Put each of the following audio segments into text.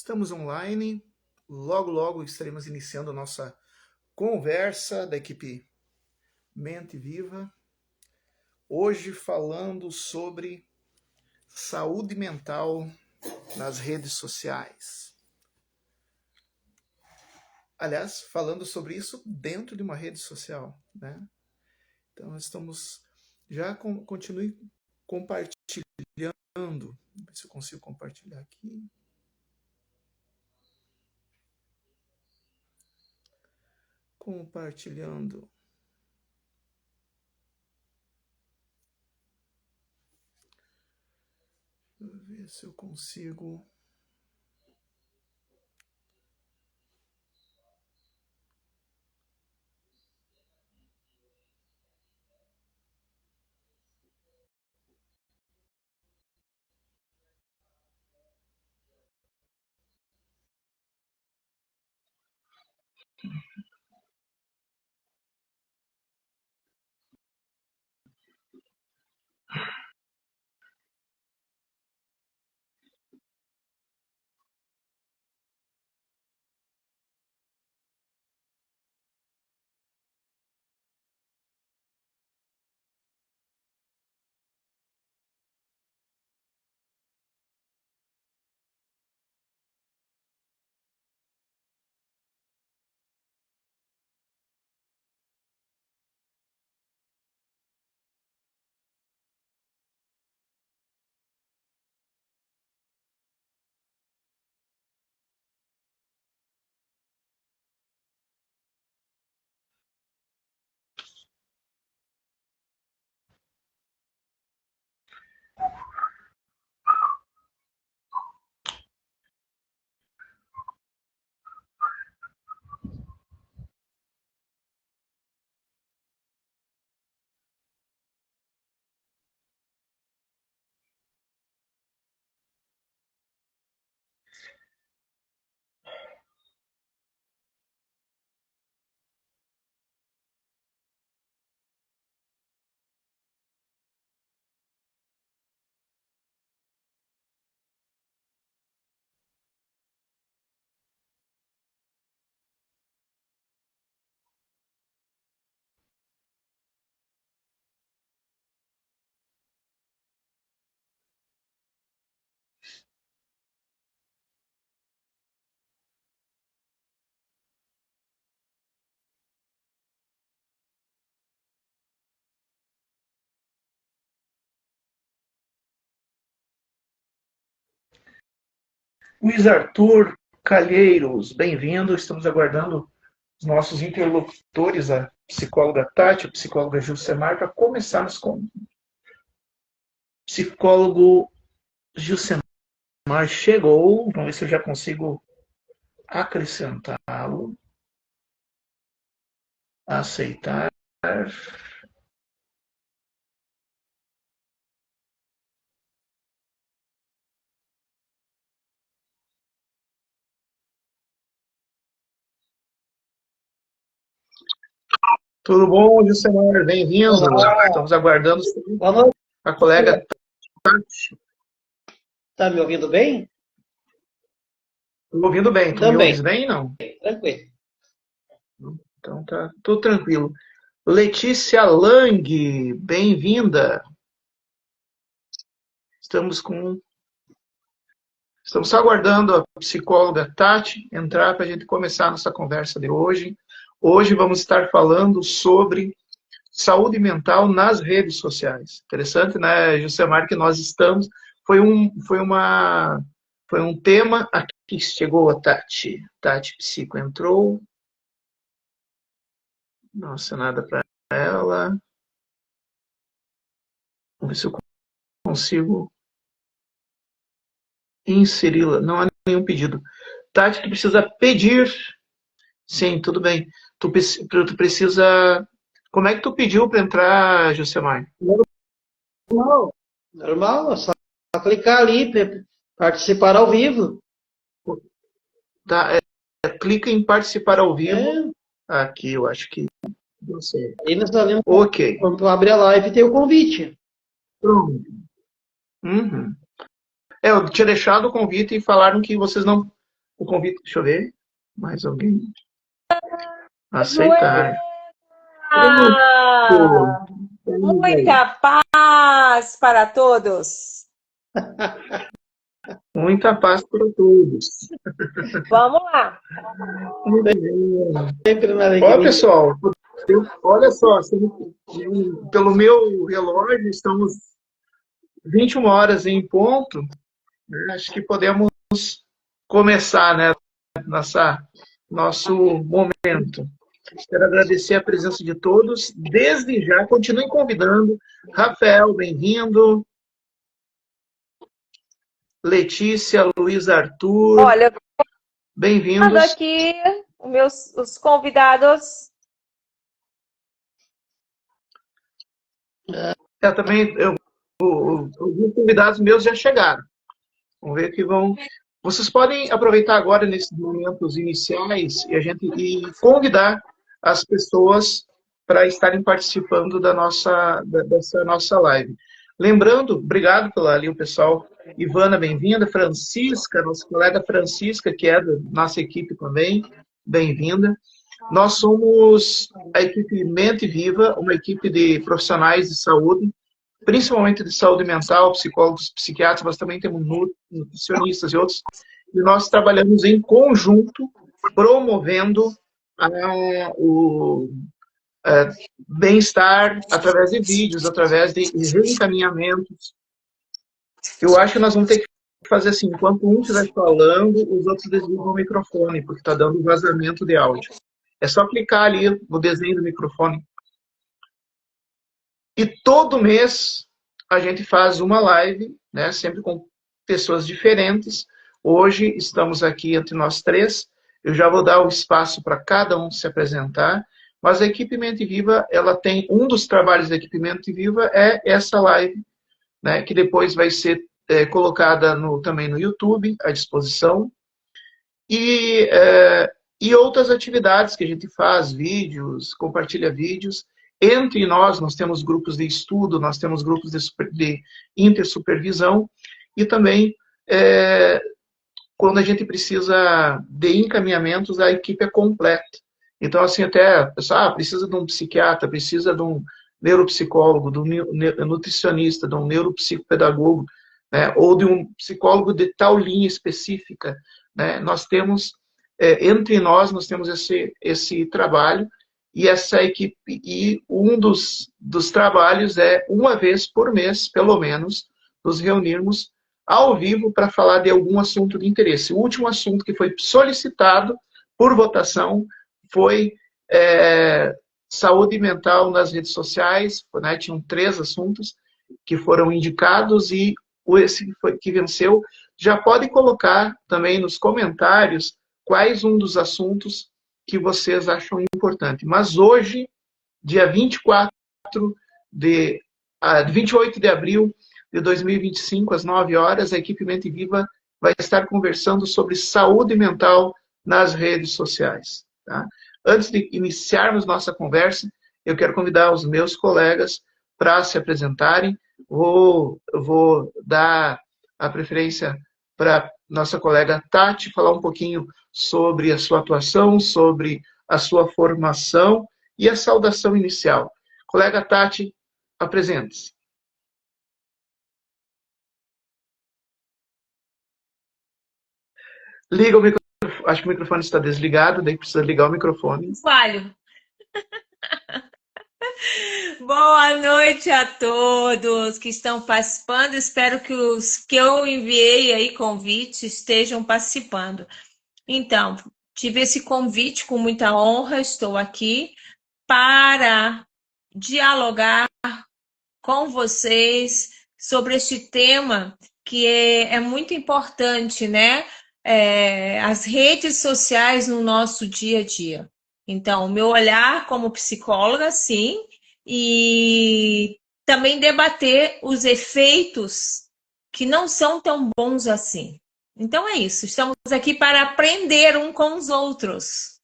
Estamos online, logo estaremos iniciando a nossa conversa da equipe Mente Viva. Hoje falando sobre saúde mental nas redes sociais. Aliás, falando sobre isso dentro de uma rede social, né? Então, continue compartilhando. Vou ver se eu consigo compartilhar aqui. Compartilhando. Deixa eu ver se eu consigo. Luiz Arthur Calheiros, bem-vindo. Estamos aguardando os nossos interlocutores, a psicóloga Tati, a psicóloga Gilcemar, para começarmos com o psicólogo Gilcemar chegou. Vamos ver se eu já consigo acrescentá-lo. Aceitar. Tudo bom, Gilcemar? Bem-vindo. Estamos aguardando a colega Tati. Está me ouvindo bem? Estou ouvindo bem. Tu me ouves bem, não? Tranquilo. Então tá tudo tranquilo. Letícia Lang, bem-vinda. Estamos só aguardando a psicóloga Tati entrar para a gente começar a nossa conversa de hoje. Hoje vamos estar falando sobre saúde mental nas redes sociais. Interessante, né, Gilcemar, que nós estamos... Foi um tema... Aqui chegou a Tati. Tati Psico entrou. Nossa, nada para ela. Vamos ver se eu consigo inseri-la. Não há nenhum pedido. Tati, tu precisa pedir. Sim, tudo bem. Tu precisa... Como é que tu pediu para entrar, Gilcemar? Normal, é só clicar ali, participar ao vivo. Tá, clica em participar ao vivo. Aqui, eu acho que... Não sei. Aí nós sabemos. Ok. Quando abrir a live, tem o convite. Pronto. Uhum. Eu tinha deixado o convite e falaram que vocês não o convite. Deixa eu ver. Mais alguém? Aceitar. Pronto. Muita paz para todos. Muita paz para todos. Vamos lá. Sempre na Ó, alegria. pessoal, olha só, pelo meu relógio, estamos 21 horas em ponto. Né? Acho que podemos começar, né, nosso momento. Quero agradecer a presença de todos. Desde já, continuem convidando. Rafael, bem-vindo. Letícia, Luiz Arthur, Olha, bem-vindos. aqui os convidados. Os convidados meus já chegaram. Vamos ver que vão. Vocês podem aproveitar agora nesses momentos iniciais e convidar as pessoas para estarem participando dessa nossa live. Lembrando, obrigado ali o pessoal. Ivana, bem-vinda. Francisca, nossa colega Francisca, que é da nossa equipe também, bem-vinda. Nós somos a equipe Mente Viva, uma equipe de profissionais de saúde, principalmente de saúde mental, psicólogos, psiquiatras, mas também temos nutricionistas e outros. E nós trabalhamos em conjunto, promovendo o bem-estar através de vídeos, através de reencaminhamentos. Eu acho que nós vamos ter que fazer assim, enquanto um estiver falando, os outros desligam o microfone, porque está dando vazamento de áudio. É só clicar ali no desenho do microfone. E todo mês a gente faz uma live, né, sempre com pessoas diferentes. Hoje estamos aqui entre nós três. Eu já vou dar o espaço para cada um se apresentar. Mas a Equipe Mente Viva, ela tem um dos trabalhos da Equipe Mente Viva é essa live, né, que depois vai ser colocada também no YouTube à disposição. E outras atividades que a gente faz, vídeos, compartilha vídeos. Entre nós temos grupos de estudo, nós temos grupos de intersupervisão e também, quando a gente precisa de encaminhamentos, a equipe é completa. Então, assim, até, pessoal, precisa de um psiquiatra, precisa de um neuropsicólogo, de um nutricionista, de um neuropsicopedagogo, né, ou de um psicólogo de tal linha específica, né? Nós temos, entre nós temos esse trabalho, e essa equipe, e um dos trabalhos é, uma vez por mês, pelo menos, nos reunirmos ao vivo para falar de algum assunto de interesse. O último assunto que foi solicitado por votação foi saúde mental nas redes sociais, né? Tinham 3 assuntos que foram indicados e esse que venceu. Já pode colocar também nos comentários quais um dos assuntos que vocês acham importante. Mas hoje, dia 28 de abril de 2025, às 9 horas, a equipe Mente Viva vai estar conversando sobre saúde mental nas redes sociais. Tá? Antes de iniciarmos nossa conversa, eu quero convidar os meus colegas para se apresentarem. Eu vou dar a preferência para nossa colega Tati falar um pouquinho sobre a sua atuação, sobre a sua formação e a saudação inicial. Colega Tati, apresente-se. Liga o microfone. Acho que o microfone está desligado, daí precisa ligar o microfone. Falho. Boa noite a todos que estão participando. Espero que os que eu enviei aí convite estejam participando. Então, tive esse convite com muita honra, estou aqui para dialogar com vocês sobre este tema que é muito importante, né? As redes sociais no nosso dia a dia. Então, o meu olhar como psicóloga, sim, e também debater os efeitos que não são tão bons assim. Então é isso, estamos aqui para aprender um com os outros.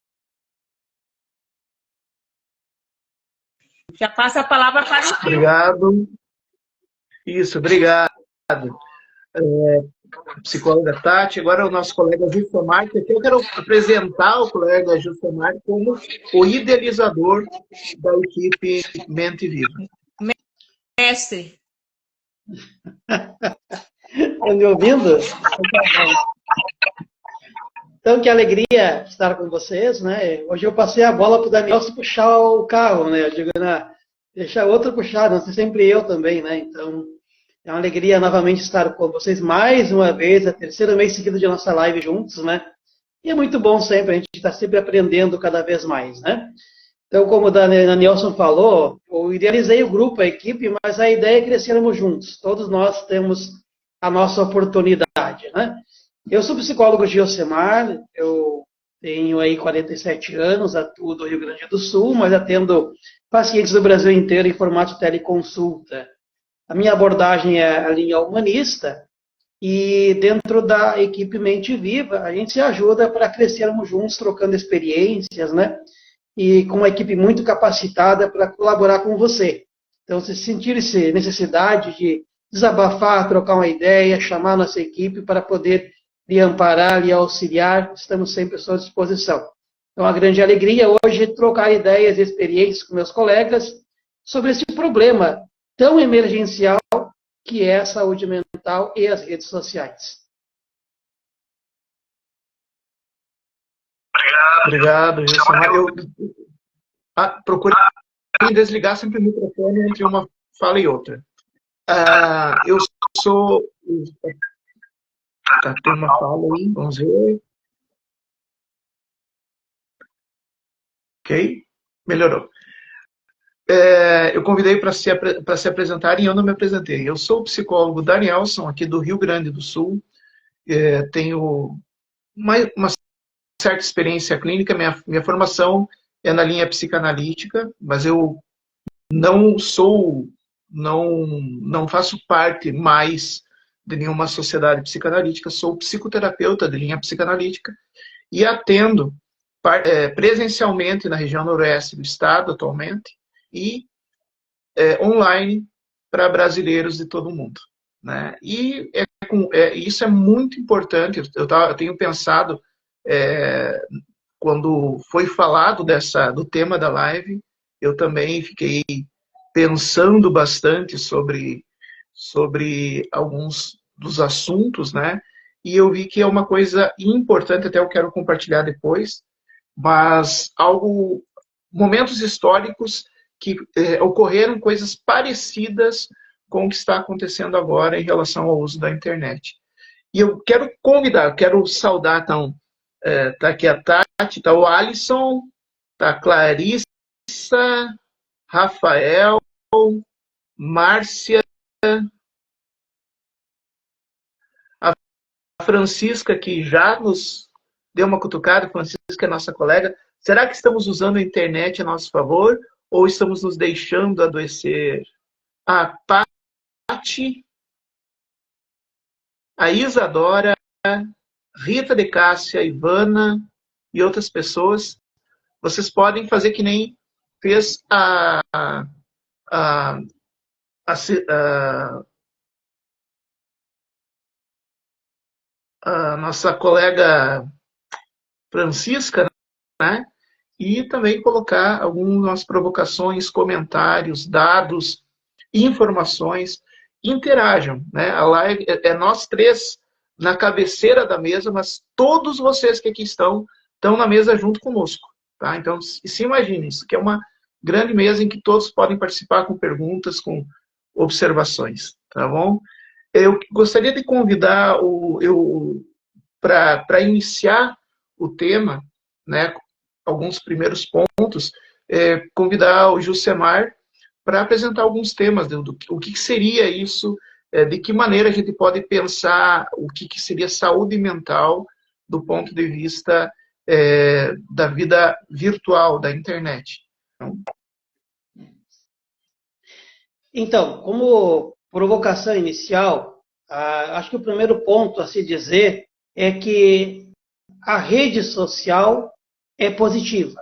Já passa a palavra para o Obrigado. Isso, obrigado. psicóloga Tati, agora o nosso colega Gilsomar, que aqui eu quero apresentar o colega Gilsomar como o idealizador da equipe Mente Viva. Mestre. Estão me ouvindo? Então, que alegria estar com vocês, né? Hoje eu passei a bola para o Daniel se puxar o carro, né? Eu digo, deixa outro puxar, não sei, sempre eu também, né? Então, é uma alegria novamente estar com vocês mais uma vez, a terceiro mês seguido de nossa live juntos, né? E é muito bom sempre, a gente está sempre aprendendo cada vez mais, né? Então, como o Danielson falou, eu idealizei o grupo, a equipe, mas a ideia é crescermos juntos. Todos nós temos a nossa oportunidade, né? Eu sou psicólogo Gilsemar, eu tenho aí 47 anos, atuo do Rio Grande do Sul, mas atendo pacientes do Brasil inteiro em formato de teleconsulta. A minha abordagem é a linha humanista e dentro da equipe Mente Viva, a gente se ajuda para crescermos juntos, trocando experiências, né? E com uma equipe muito capacitada para colaborar com você. Então, se sentir necessidade de desabafar, trocar uma ideia, chamar a nossa equipe para poder lhe amparar, lhe auxiliar, estamos sempre à sua disposição. É uma grande alegria hoje trocar ideias e experiências com meus colegas sobre esse problema tão emergencial que é a saúde mental e as redes sociais. Obrigado, Gilson. Eu procurei desligar sempre o microfone entre uma fala e outra. Eu sou... Tá, tem uma fala aí, vamos ver. Ok? Melhorou. Eu convidei para se apresentarem e eu não me apresentei. Eu sou o psicólogo Danielson, aqui do Rio Grande do Sul. Tenho uma certa experiência clínica, minha formação é na linha psicanalítica, mas eu não faço parte mais de nenhuma sociedade psicanalítica, sou psicoterapeuta de linha psicanalítica e atendo presencialmente na região noroeste do estado atualmente e online para brasileiros de todo o mundo, né? E isso é muito importante. Eu tenho pensado, quando foi falado do tema da live, eu também fiquei pensando bastante sobre alguns dos assuntos, né? E eu vi que é uma coisa importante, até eu quero compartilhar depois, mas momentos históricos que ocorreram coisas parecidas com o que está acontecendo agora em relação ao uso da internet. E eu quero quero saudar, então, tá aqui a Tati, tá o Alisson, tá a Clarissa, Rafael, Márcia, a Francisca, que já nos deu uma cutucada. Francisca é nossa colega. Será que estamos usando a internet a nosso favor ou estamos nos deixando adoecer? A Pati, a Isadora, Rita de Cássia, Ivana e outras pessoas. Vocês podem fazer que nem fez a nossa colega Francisca, né? E também colocar algumas provocações, comentários, dados, informações. Interajam, né? A live é nós três na cabeceira da mesa, mas todos vocês que aqui estão na mesa junto conosco, tá? Então, se imagine isso, que é uma grande mesa em que todos podem participar com perguntas, com observações, tá bom? Eu gostaria de convidar para iniciar o tema, né, alguns primeiros pontos, convidar o Gilsemar para apresentar alguns temas o que seria isso, de que maneira a gente pode pensar o que seria saúde mental do ponto de vista da vida virtual, da internet. Então, como provocação inicial, acho que o primeiro ponto a se dizer é que a rede social é positiva,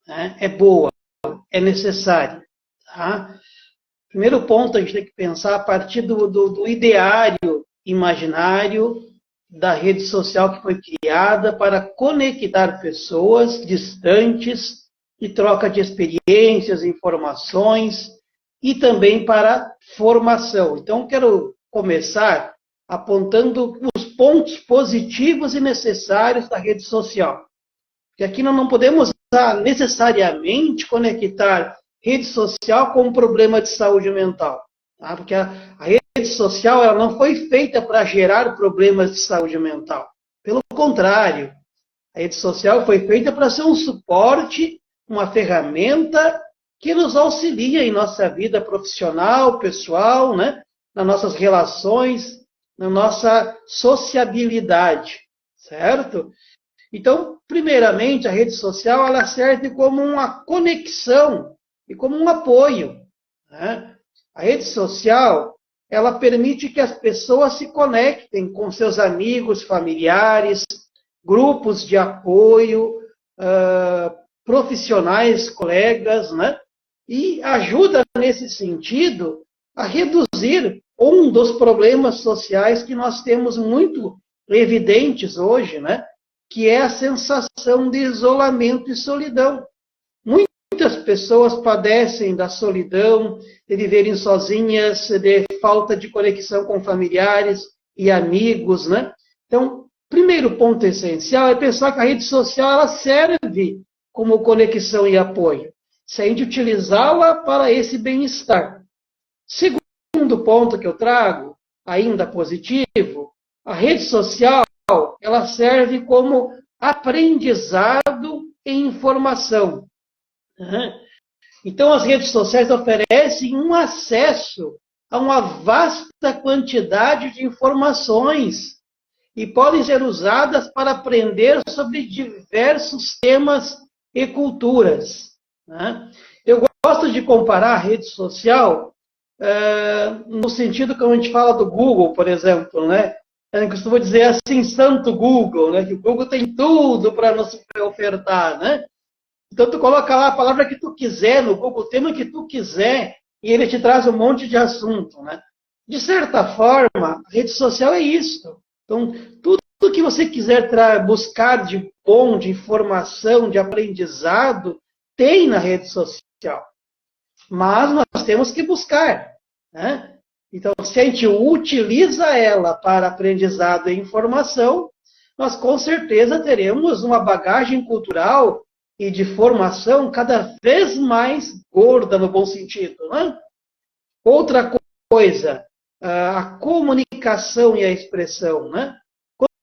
né? É boa, é necessária. Tá? Primeiro ponto, a gente tem que pensar a partir do ideário imaginário da rede social que foi criada para conectar pessoas distantes e troca de experiências, informações e também para formação. Então, quero começar apontando os pontos positivos e necessários da rede social. Porque aqui nós não podemos necessariamente conectar rede social com um problema de saúde mental. Tá? Porque a rede social ela não foi feita para gerar problemas de saúde mental. Pelo contrário, a rede social foi feita para ser um suporte, uma ferramenta que nos auxilia em nossa vida profissional, pessoal, né? Nas nossas relações, na nossa sociabilidade, certo? Então, primeiramente, a rede social ela serve como uma conexão e como um apoio, né? A rede social ela permite que as pessoas se conectem com seus amigos, familiares, grupos de apoio, profissionais, colegas, né? E ajuda nesse sentido a reduzir um dos problemas sociais que nós temos muito evidentes hoje, né? Que é a sensação de isolamento e solidão. Muitas pessoas padecem da solidão, de viverem sozinhas, de falta de conexão com familiares e amigos, né? Então, primeiro ponto essencial é pensar que a rede social ela serve como conexão e apoio, se a gente utilizá-la para esse bem-estar. Segundo ponto que eu trago, ainda positivo, a rede social ela serve como aprendizado e informação. Então, as redes sociais oferecem um acesso a uma vasta quantidade de informações e podem ser usadas para aprender sobre diversos temas e culturas. Eu gosto de comparar a rede social no sentido que a gente fala do Google, por exemplo, né? Eu costumo dizer assim, santo Google, né? Que o Google tem tudo para nos ofertar, né? Então, tu coloca lá a palavra que tu quiser no Google, o tema que tu quiser, e ele te traz um monte de assunto, né? De certa forma, a rede social é isso. Então, tudo que você quiser buscar de bom, de informação, de aprendizado, tem na rede social. Mas nós temos que buscar, né? Então, se a gente utiliza ela para aprendizado e informação, nós com certeza teremos uma bagagem cultural e de formação cada vez mais gorda, no bom sentido, né? Outra coisa, a comunicação e a expressão, né?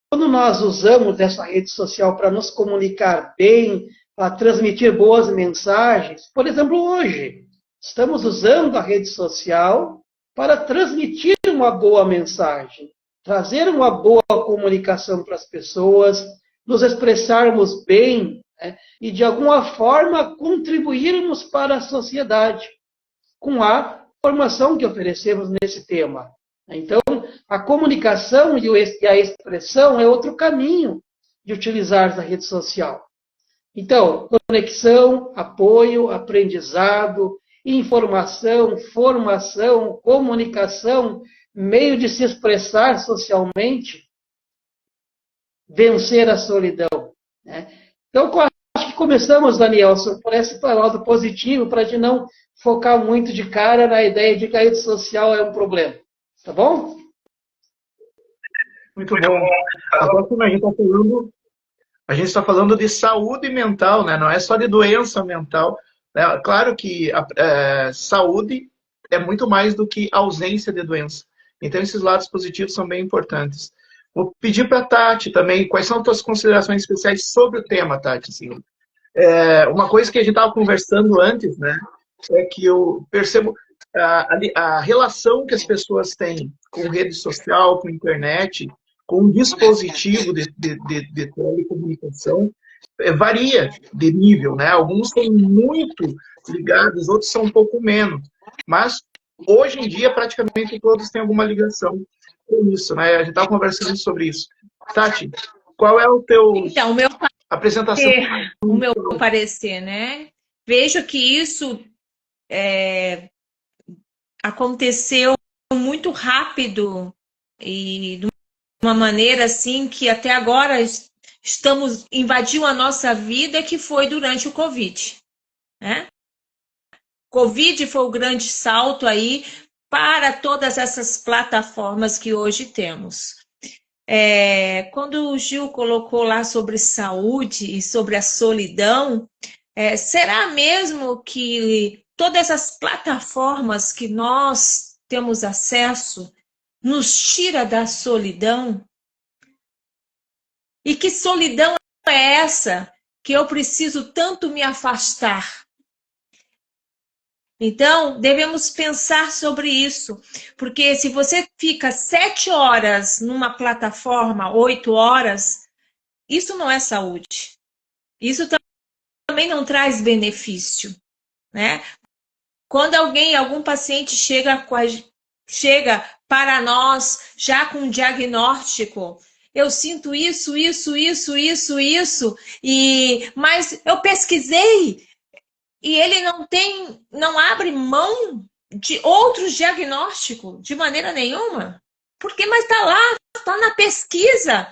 Quando nós usamos essa rede social para nos comunicar bem, para transmitir boas mensagens, por exemplo, hoje, estamos usando a rede social para transmitir uma boa mensagem, trazer uma boa comunicação para as pessoas, nos expressarmos bem, né, e, de alguma forma, contribuirmos para a sociedade com a formação que oferecemos nesse tema. Então, a comunicação e a expressão é outro caminho de utilizar a rede social. Então, conexão, apoio, aprendizado, informação, formação, comunicação, meio de se expressar socialmente, vencer a solidão, né? Então, acho que começamos, Danielson, por esse lado positivo, para a gente não focar muito de cara na ideia de que a rede social é um problema. Tá bom? Muito bom. Agora, como a gente está falando de saúde mental, né? Não é só de doença mental. Né? Claro que saúde é muito mais do que ausência de doença. Então, esses lados positivos são bem importantes. Vou pedir para a Tati também, quais são as tuas considerações especiais sobre o tema, Tati? Assim, uma coisa que a gente estava conversando antes, né? É que eu percebo a relação que as pessoas têm com rede social, com internet, com um dispositivo de telecomunicação, varia de nível, né? Alguns são muito ligados, outros são um pouco menos. Mas, hoje em dia, praticamente todos têm alguma ligação com isso, né? A gente estava conversando sobre isso. Tati, qual é o teu... Então, apresentação? O meu parecer, né? Vejo que isso aconteceu muito rápido e de uma maneira assim que até agora invadiu a nossa vida, que foi durante o Covid, né? Covid foi o grande salto aí para todas essas plataformas que hoje temos. Quando o Gil colocou lá sobre saúde e sobre a solidão, será mesmo que todas essas plataformas que nós temos acesso nos tira da solidão? E que solidão é essa que eu preciso tanto me afastar? Então, devemos pensar sobre isso, porque se você fica 7 horas numa plataforma, 8 horas, isso não é saúde. Isso também não traz benefício, né? Quando algum paciente chega para nós já com um diagnóstico, eu sinto isso, mas eu pesquisei e ele não abre mão de outros diagnósticos de maneira nenhuma. Mas está lá, está na pesquisa.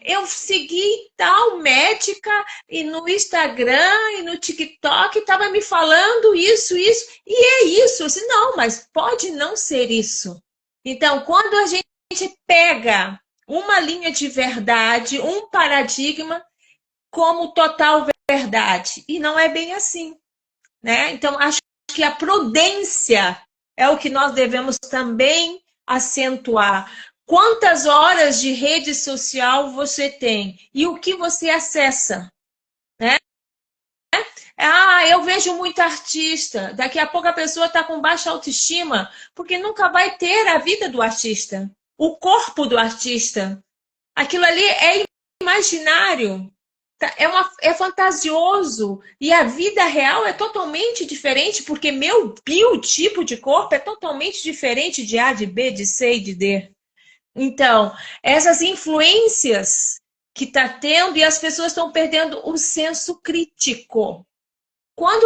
Eu segui tal médica e no Instagram e no TikTok estava me falando isso, e é isso. Eu disse, não, mas pode não ser isso. Então, quando a gente pega uma linha de verdade, um paradigma como total verdade, e não é bem assim, né? Então, acho que a prudência é o que nós devemos também acentuar. Quantas horas de rede social você tem e o que você acessa, né? Eu vejo muito artista. Daqui a pouco a pessoa está com baixa autoestima, porque nunca vai ter a vida do artista, o corpo do artista. Aquilo ali é imaginário, é fantasioso, e a vida real é totalmente diferente, porque meu biotipo de corpo é totalmente diferente de A, de B, de C e de D. Então, essas influências que está tendo, e as pessoas estão perdendo o senso crítico. Quando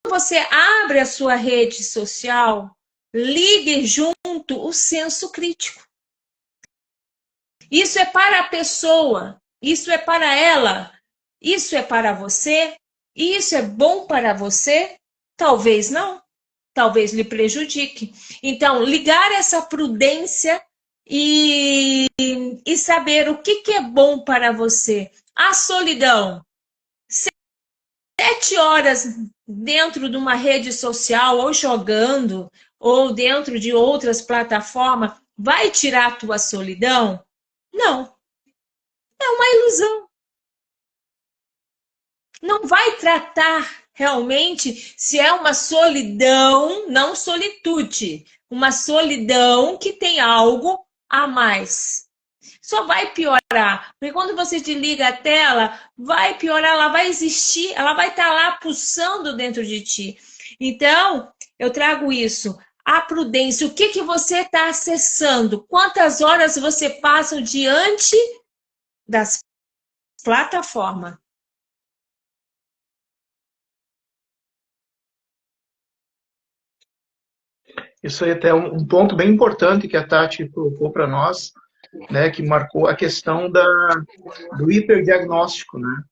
você abre a sua rede social, ligue junto o senso crítico. Isso é para a pessoa, isso é para ela, isso é para você, isso é bom para você? Talvez não, talvez lhe prejudique. Então, ligar essa prudência e saber o que é bom para você. A solidão. 7 horas dentro de uma rede social, ou jogando, ou dentro de outras plataformas, vai tirar a tua solidão? Não. É uma ilusão. Não vai tratar realmente se é uma solidão, não solitude, uma solidão que tem algo a mais. Só vai piorar, porque quando você desliga a tela, vai piorar, ela vai existir, ela vai estar lá pulsando dentro de ti. Então, eu trago isso, a prudência, o que você está acessando, quantas horas você passa diante das plataformas. Isso aí é até um ponto bem importante que a Tati colocou para nós, né, que marcou a questão do hiperdiagnóstico, né?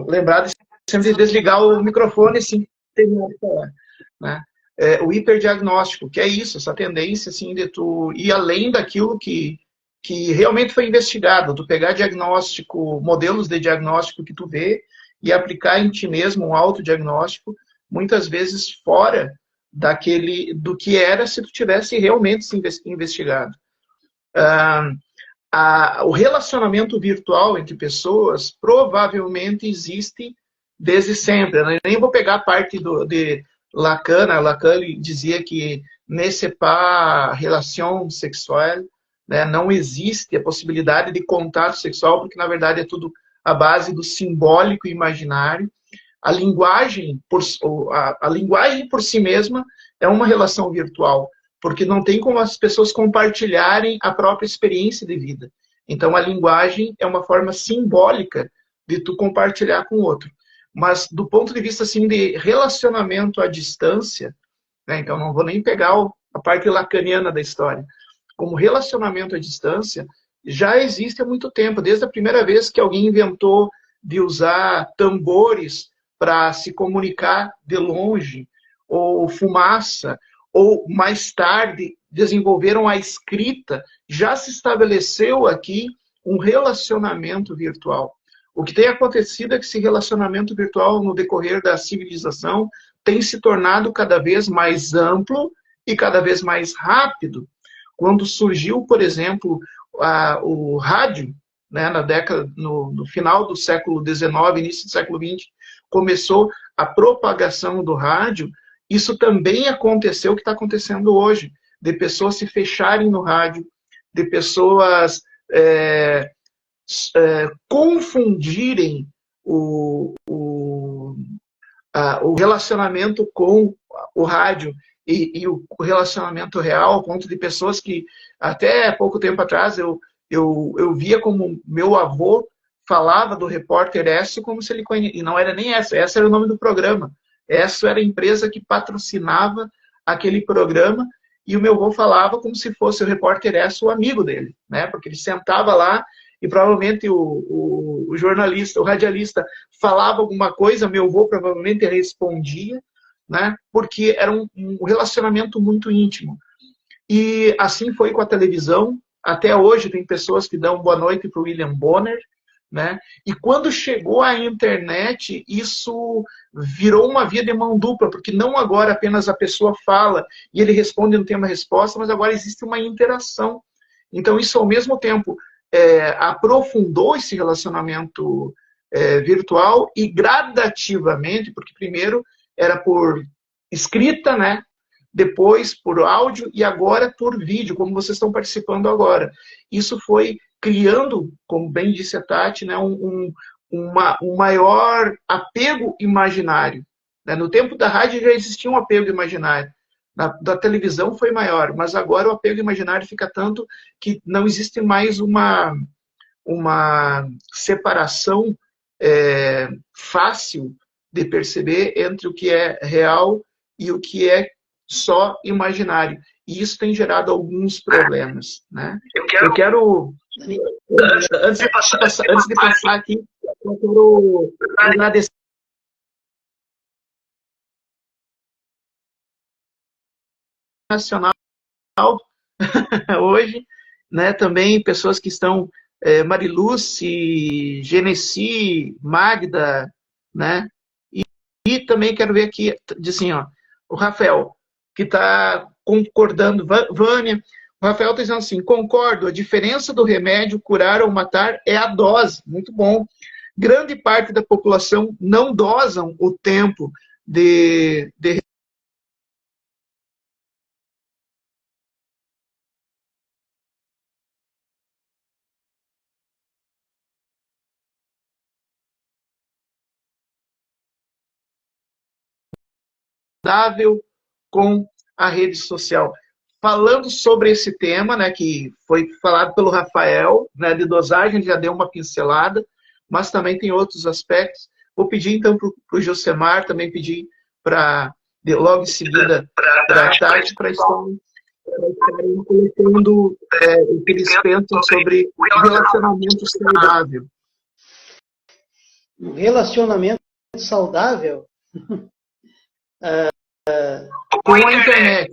Lembrar de sempre desligar o microfone assim, terminar de falar, né? O hiperdiagnóstico, que é isso, essa tendência assim, de tu ir além daquilo que realmente foi investigado, tu pegar diagnóstico, modelos de diagnóstico que tu vê e aplicar em ti mesmo um autodiagnóstico, muitas vezes fora do que era se tu tivesse realmente se investigado. O relacionamento virtual entre pessoas provavelmente existe desde sempre. Eu nem vou pegar a parte de Lacan. Lacan dizia que nesse pas relação sexual, né, não existe a possibilidade de contato sexual, porque na verdade é tudo a base do simbólico e imaginário. A linguagem por si mesma é uma relação virtual, porque não tem como as pessoas compartilharem a própria experiência de vida. Então, a linguagem é uma forma simbólica de tu compartilhar com o outro. Mas, do ponto de vista assim, de relacionamento à distância, né, então não vou nem pegar a parte lacaniana da história, como relacionamento à distância, já existe há muito tempo, desde a primeira vez que alguém inventou de usar tambores para se comunicar de longe, ou fumaça, ou mais tarde desenvolveram a escrita, já se estabeleceu aqui um relacionamento virtual. O que tem acontecido é que esse relacionamento virtual, no decorrer da civilização, tem se tornado cada vez mais amplo e cada vez mais rápido. Quando surgiu, por exemplo, o rádio, né, no final do século XIX, início do século XX, começou a propagação do rádio. Isso também aconteceu, o que está acontecendo hoje, de pessoas se fecharem no rádio, de pessoas confundirem o relacionamento com o rádio e o relacionamento real, ao ponto de pessoas que, até pouco tempo atrás, eu via como meu avô falava do Repórter Écio como se ele conhecia, e não era nem essa era o nome do programa. Essa era a empresa que patrocinava aquele programa, e o meu avô falava como se fosse o Repórter Écio o amigo dele, né? Porque ele sentava lá e provavelmente o jornalista, o radialista falava alguma coisa, meu avô provavelmente respondia, né? Porque era um relacionamento muito íntimo. E assim foi com a televisão. Até hoje tem pessoas que dão boa noite para o William Bonner, né? E quando chegou a internet, isso virou uma via de mão dupla, porque não agora apenas a pessoa fala e ele responde no tema resposta, mas agora existe uma interação. Então isso ao mesmo tempo aprofundou esse relacionamento virtual e gradativamente, porque primeiro era por escrita, né? Depois por áudio e agora por vídeo, como vocês estão participando agora. Isso foi criando, como bem disse a Tati, né, um maior apego imaginário. Né? No tempo da rádio já existia um apego imaginário. Da televisão foi maior, mas agora o apego imaginário fica tanto que não existe mais uma separação fácil de perceber entre o que é real e o que é só imaginário. E isso tem gerado alguns problemas. Né? Eu quero antes de passar aqui, eu quero agradecer nacional hoje, né? Também pessoas que estão Mariluce, Genesi, Magda, né? E também quero ver aqui, assim, ó, o Rafael, que está concordando, Vânia, o Rafael está dizendo assim, concordo, a diferença do remédio curar ou matar é a dose, muito bom. Grande parte da população não dosam o tempo de saudável com a rede social. Falando sobre esse tema, né, que foi falado pelo Rafael, né, de dosagem, ele já deu uma pincelada, mas também tem outros aspectos. Vou pedir, então, para o Josemar, também pedir para, logo em seguida, para a Tati, para estarem colocando o que eles pensam sobre o relacionamento saudável. Um relacionamento saudável? Com a internet.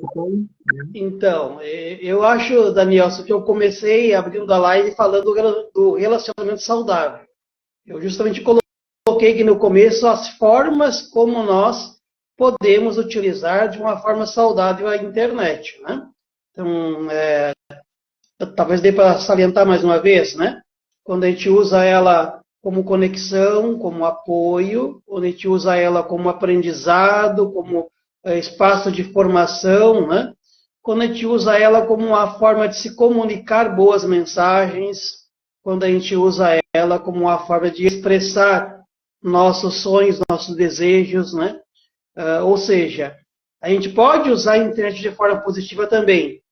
Então, eu acho, Daniel, que eu comecei abrindo a live falando do relacionamento saudável. Eu justamente coloquei aqui no começo as formas como nós podemos utilizar de uma forma saudável a internet, né? Então, talvez dê para salientar mais uma vez, né? Quando a gente usa ela como conexão, como apoio, quando a gente usa ela como aprendizado, como espaço de formação, né? Quando a gente usa ela como uma forma de se comunicar boas mensagens, quando a gente usa ela como uma forma de expressar nossos sonhos, nossos desejos, né? Ou seja, a gente pode usar a internet de forma positiva também.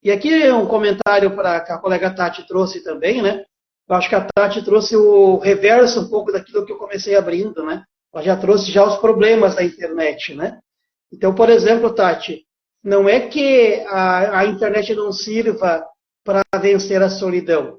E aqui é um comentário que a colega Tati trouxe também, né? Eu acho que a Tati trouxe o reverso um pouco daquilo que eu comecei abrindo, né? Ela já trouxe já os problemas da internet, né? Então, por exemplo, Tati, não é que a internet não sirva para vencer a solidão?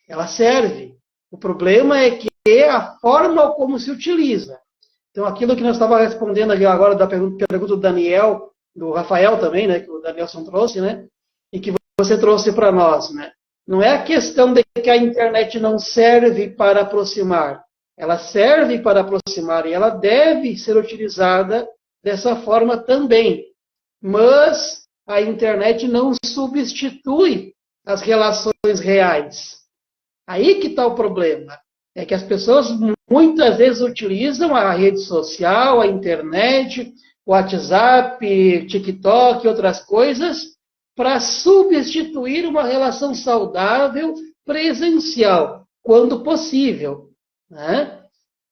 Ela serve. O problema é que a forma como se utiliza. Então, aquilo que nós estávamos respondendo ali agora da pergunta do Daniel, do Rafael também, né, que o Danielson trouxe, né, e que você trouxe para nós, né? Não é a questão de que a internet não serve para aproximar. Ela serve para aproximar e ela deve ser utilizada dessa forma também. Mas a internet não substitui as relações reais. Aí que está o problema. É que as pessoas muitas vezes utilizam a rede social, a internet, o WhatsApp, TikTok e outras coisas para substituir uma relação saudável presencial, quando possível. Né?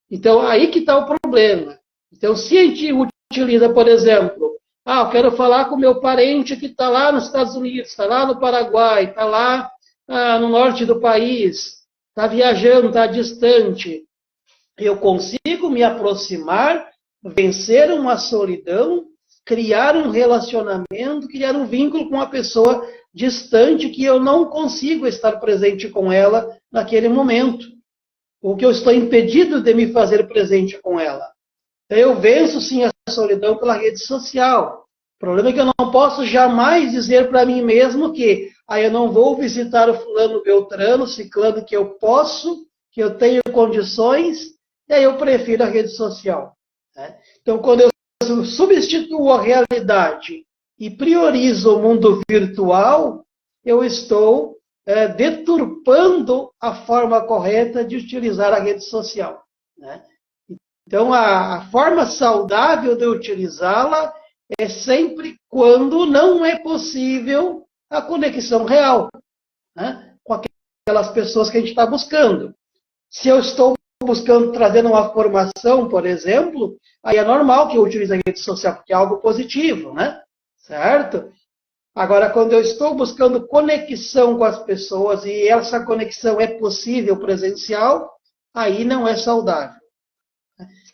Então, aí que está o problema. Então, se a gente utiliza, por exemplo, eu quero falar com meu parente que está lá nos Estados Unidos, está lá no Paraguai, está lá no norte do país, está viajando, está distante. Eu consigo me aproximar, vencer uma solidão, criar um relacionamento, criar um vínculo com uma pessoa distante que eu não consigo estar presente com ela naquele momento. O que eu estou impedido de me fazer presente com ela. Então, eu venço, sim, a solidão pela rede social. O problema é que eu não posso jamais dizer para mim mesmo que eu não vou visitar o fulano Beltrano, ciclano, que eu posso, que eu tenho condições, e aí eu prefiro a rede social. Né? Então, quando eu substituo a realidade e priorizo o mundo virtual, eu estou deturpando a forma correta de utilizar a rede social. Né? Então, a forma saudável de utilizá-la é sempre quando não é possível a conexão real, né? Com aquelas pessoas que a gente está buscando. Se eu estou buscando, trazendo uma formação, por exemplo, aí é normal que eu utilize a rede social, porque é algo positivo, né? Certo? Agora, quando eu estou buscando conexão com as pessoas e essa conexão é possível presencial, aí não é saudável.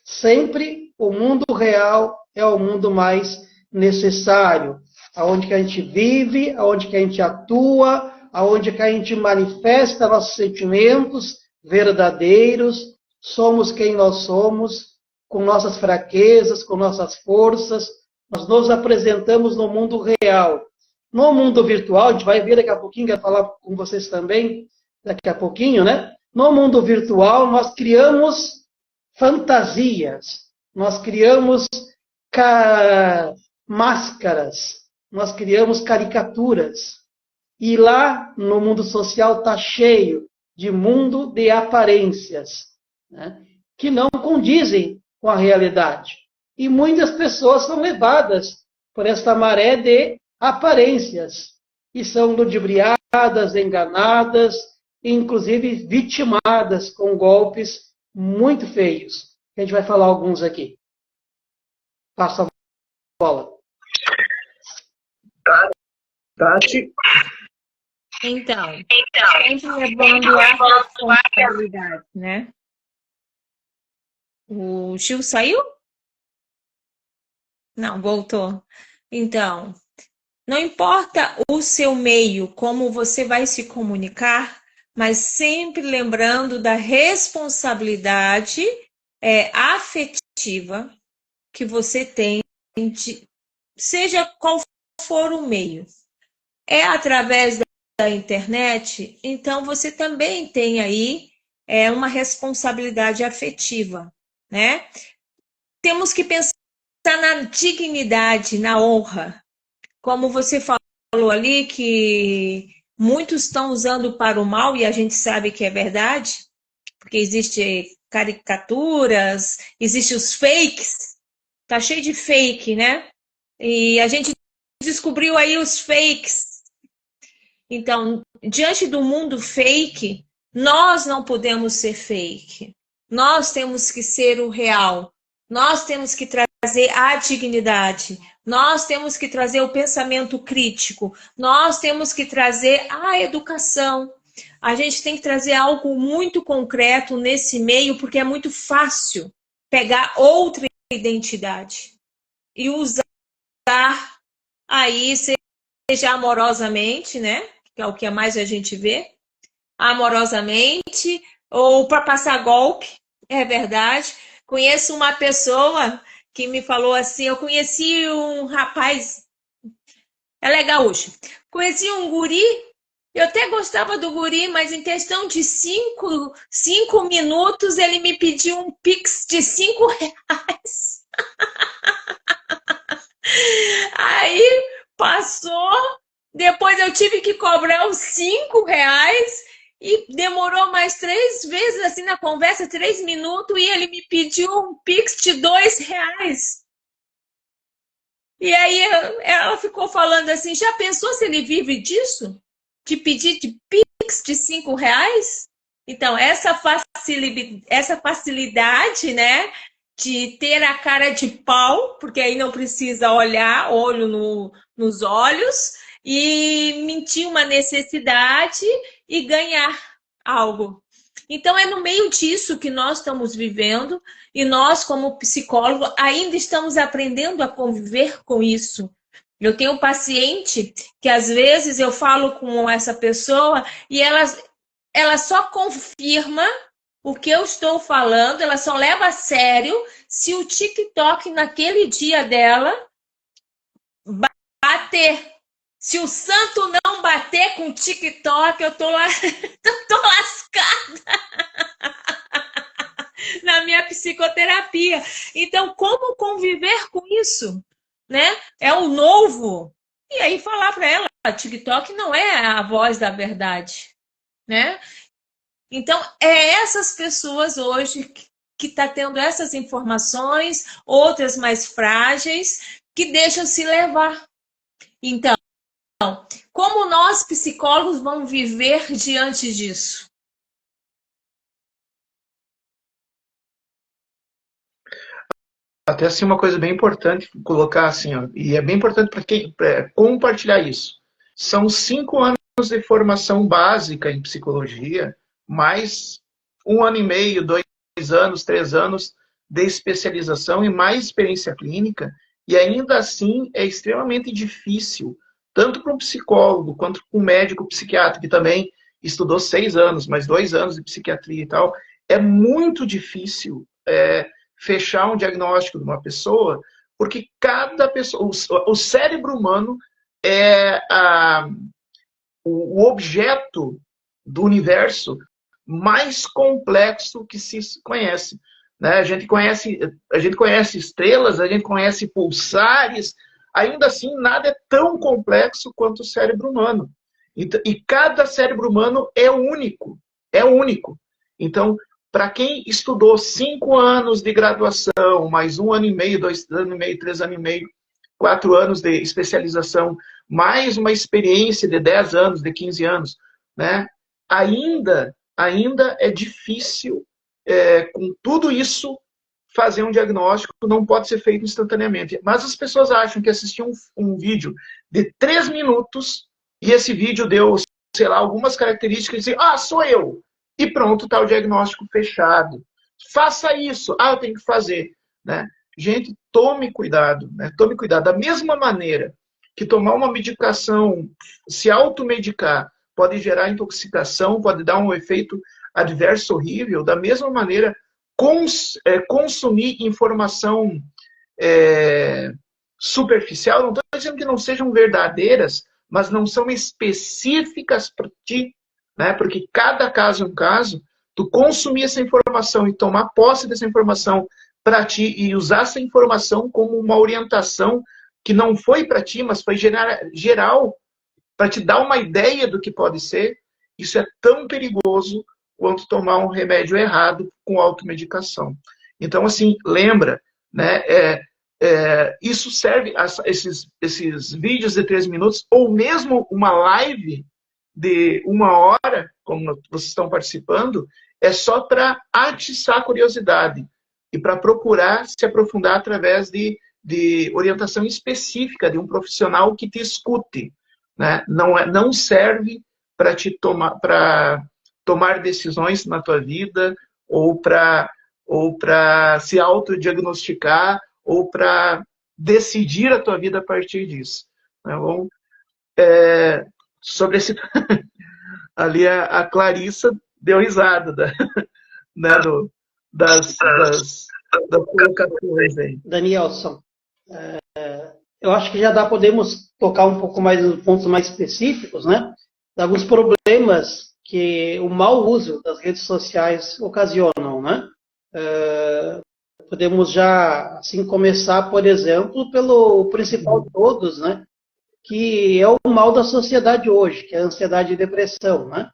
Sempre o mundo real é o mundo mais necessário, aonde que a gente vive, aonde que a gente atua, aonde que a gente manifesta nossos sentimentos verdadeiros, somos quem nós somos, com nossas fraquezas, com nossas forças, nós nos apresentamos no mundo real. No mundo virtual, a gente vai ver daqui a pouquinho, vai falar com vocês também, daqui a pouquinho, né? No mundo virtual, nós criamos fantasias, nós criamos máscaras, nós criamos caricaturas. E lá, no mundo social, está cheio de mundo de aparências, né? Que não condizem com a realidade. E muitas pessoas são levadas por esta maré de aparências e são ludibriadas, enganadas, inclusive vitimadas com golpes muito feios. A gente vai falar alguns aqui. Passa a bola. Tati. Então, sempre levando a responsabilidade, né? O Gil saiu? Não, voltou. Então, não importa o seu meio, como você vai se comunicar, mas sempre lembrando da responsabilidade afetiva que você tem, seja qual for o meio. É através da internet, então você também tem aí uma responsabilidade afetiva, né? Temos que pensar na dignidade, na honra. Como você falou ali, que muitos estão usando para o mal, e a gente sabe que é verdade, porque existe caricaturas, existe os fakes, tá cheio de fake, né? E a gente descobriu aí os fakes. Então, diante do mundo fake, nós não podemos ser fake. Nós temos que ser o real. Nós temos que trazer a dignidade. Nós temos que trazer o pensamento crítico. Nós temos que trazer a educação. A gente tem que trazer algo muito concreto nesse meio, porque é muito fácil pegar outra identidade e usar aí, seja amorosamente, né? que é o que mais a gente vê, amorosamente, ou para passar golpe, é verdade. Conheço uma pessoa que me falou assim, eu conheci um rapaz, ela é gaúcha, conheci um guri, eu até gostava do guri, mas em questão de cinco minutos ele me pediu um pix de R$ 5. Aí passou, depois eu tive que cobrar os R$ 5 e demorou mais 3 vezes assim na conversa, 3 minutos, e ele me pediu um pix de R$ 2. E aí ela ficou falando assim, já pensou se ele vive disso? De pedir de pix de R$ 5? Então, essa facilidade, né, de ter a cara de pau, porque aí não precisa olhar, olho nos olhos, e mentir uma necessidade e ganhar algo. Então, é no meio disso que nós estamos vivendo, e nós, como psicólogo, ainda estamos aprendendo a conviver com isso. Eu tenho um paciente que, às vezes, eu falo com essa pessoa e ela só confirma o que eu estou falando, ela só leva a sério se o TikTok naquele dia dela bater. Se o santo não bater com o TikTok, eu tô lascada na minha psicoterapia. Então, como conviver com isso? Né? É o novo. E aí falar para ela, TikTok não é a voz da verdade, né? Então, é essas pessoas hoje que tá tendo essas informações, outras mais frágeis, que deixam se levar. Então, como nós, psicólogos, vamos viver diante disso? Até assim, uma coisa bem importante colocar assim, ó, e é bem importante para quem compartilhar isso. São 5 anos de formação básica em psicologia, mais 1 ano e meio, 2 anos, 3 anos de especialização e mais experiência clínica, e ainda assim é extremamente difícil, tanto para um psicólogo quanto para um médico psiquiatra, que também estudou 6 anos, mais 2 anos de psiquiatria e tal, é muito difícil fechar um diagnóstico de uma pessoa, porque cada pessoa, o cérebro humano é o objeto do universo mais complexo que se conhece. Né? A gente conhece estrelas, a gente conhece pulsares, ainda assim nada é tão complexo quanto o cérebro humano. E cada cérebro humano é único, é único. Então, para quem estudou 5 anos de graduação, mais 1 ano e meio, 2 anos e meio, 3 anos e meio, 4 anos de especialização, mais uma experiência de 10 anos, de 15 anos, né? Ainda é difícil, com tudo isso, fazer um diagnóstico, não pode ser feito instantaneamente. Mas as pessoas acham que assistir um vídeo de 3 minutos, e esse vídeo deu, sei lá, algumas características, e dizem, sou eu. E pronto, está o diagnóstico fechado. Faça isso. Eu tenho que fazer. Né? Gente, tome cuidado. Né? Tome cuidado. Da mesma maneira que tomar uma medicação, se automedicar, pode gerar intoxicação, pode dar um efeito adverso horrível, da mesma maneira, consumir informação superficial, não estou dizendo que não sejam verdadeiras, mas não são específicas para ti, né? Porque cada caso é um caso. Tu consumir essa informação e tomar posse dessa informação para ti e usar essa informação como uma orientação que não foi para ti, mas foi geral, para te dar uma ideia do que pode ser, isso é tão perigoso quanto tomar um remédio errado com automedicação. Então, assim, lembra, né? Isso serve, esses vídeos de 3 minutos, ou mesmo uma live de 1 hora, como vocês estão participando, é só para atiçar a curiosidade e para procurar se aprofundar através de orientação específica de um profissional que te escute. Né? Não serve para tomar decisões na tua vida, ou para se autodiagnosticar, ou para decidir a tua vida a partir disso. Tá bom? sobre esse... Ali a Clarissa deu risada né, das colocações aí. Danielson, eu acho que já podemos tocar um pouco mais nos pontos mais específicos, né? De alguns problemas que o mau uso das redes sociais ocasionam, né? Podemos já, assim, começar, por exemplo, pelo principal de todos, né? Que é o mal da sociedade hoje, que é a ansiedade e depressão, né?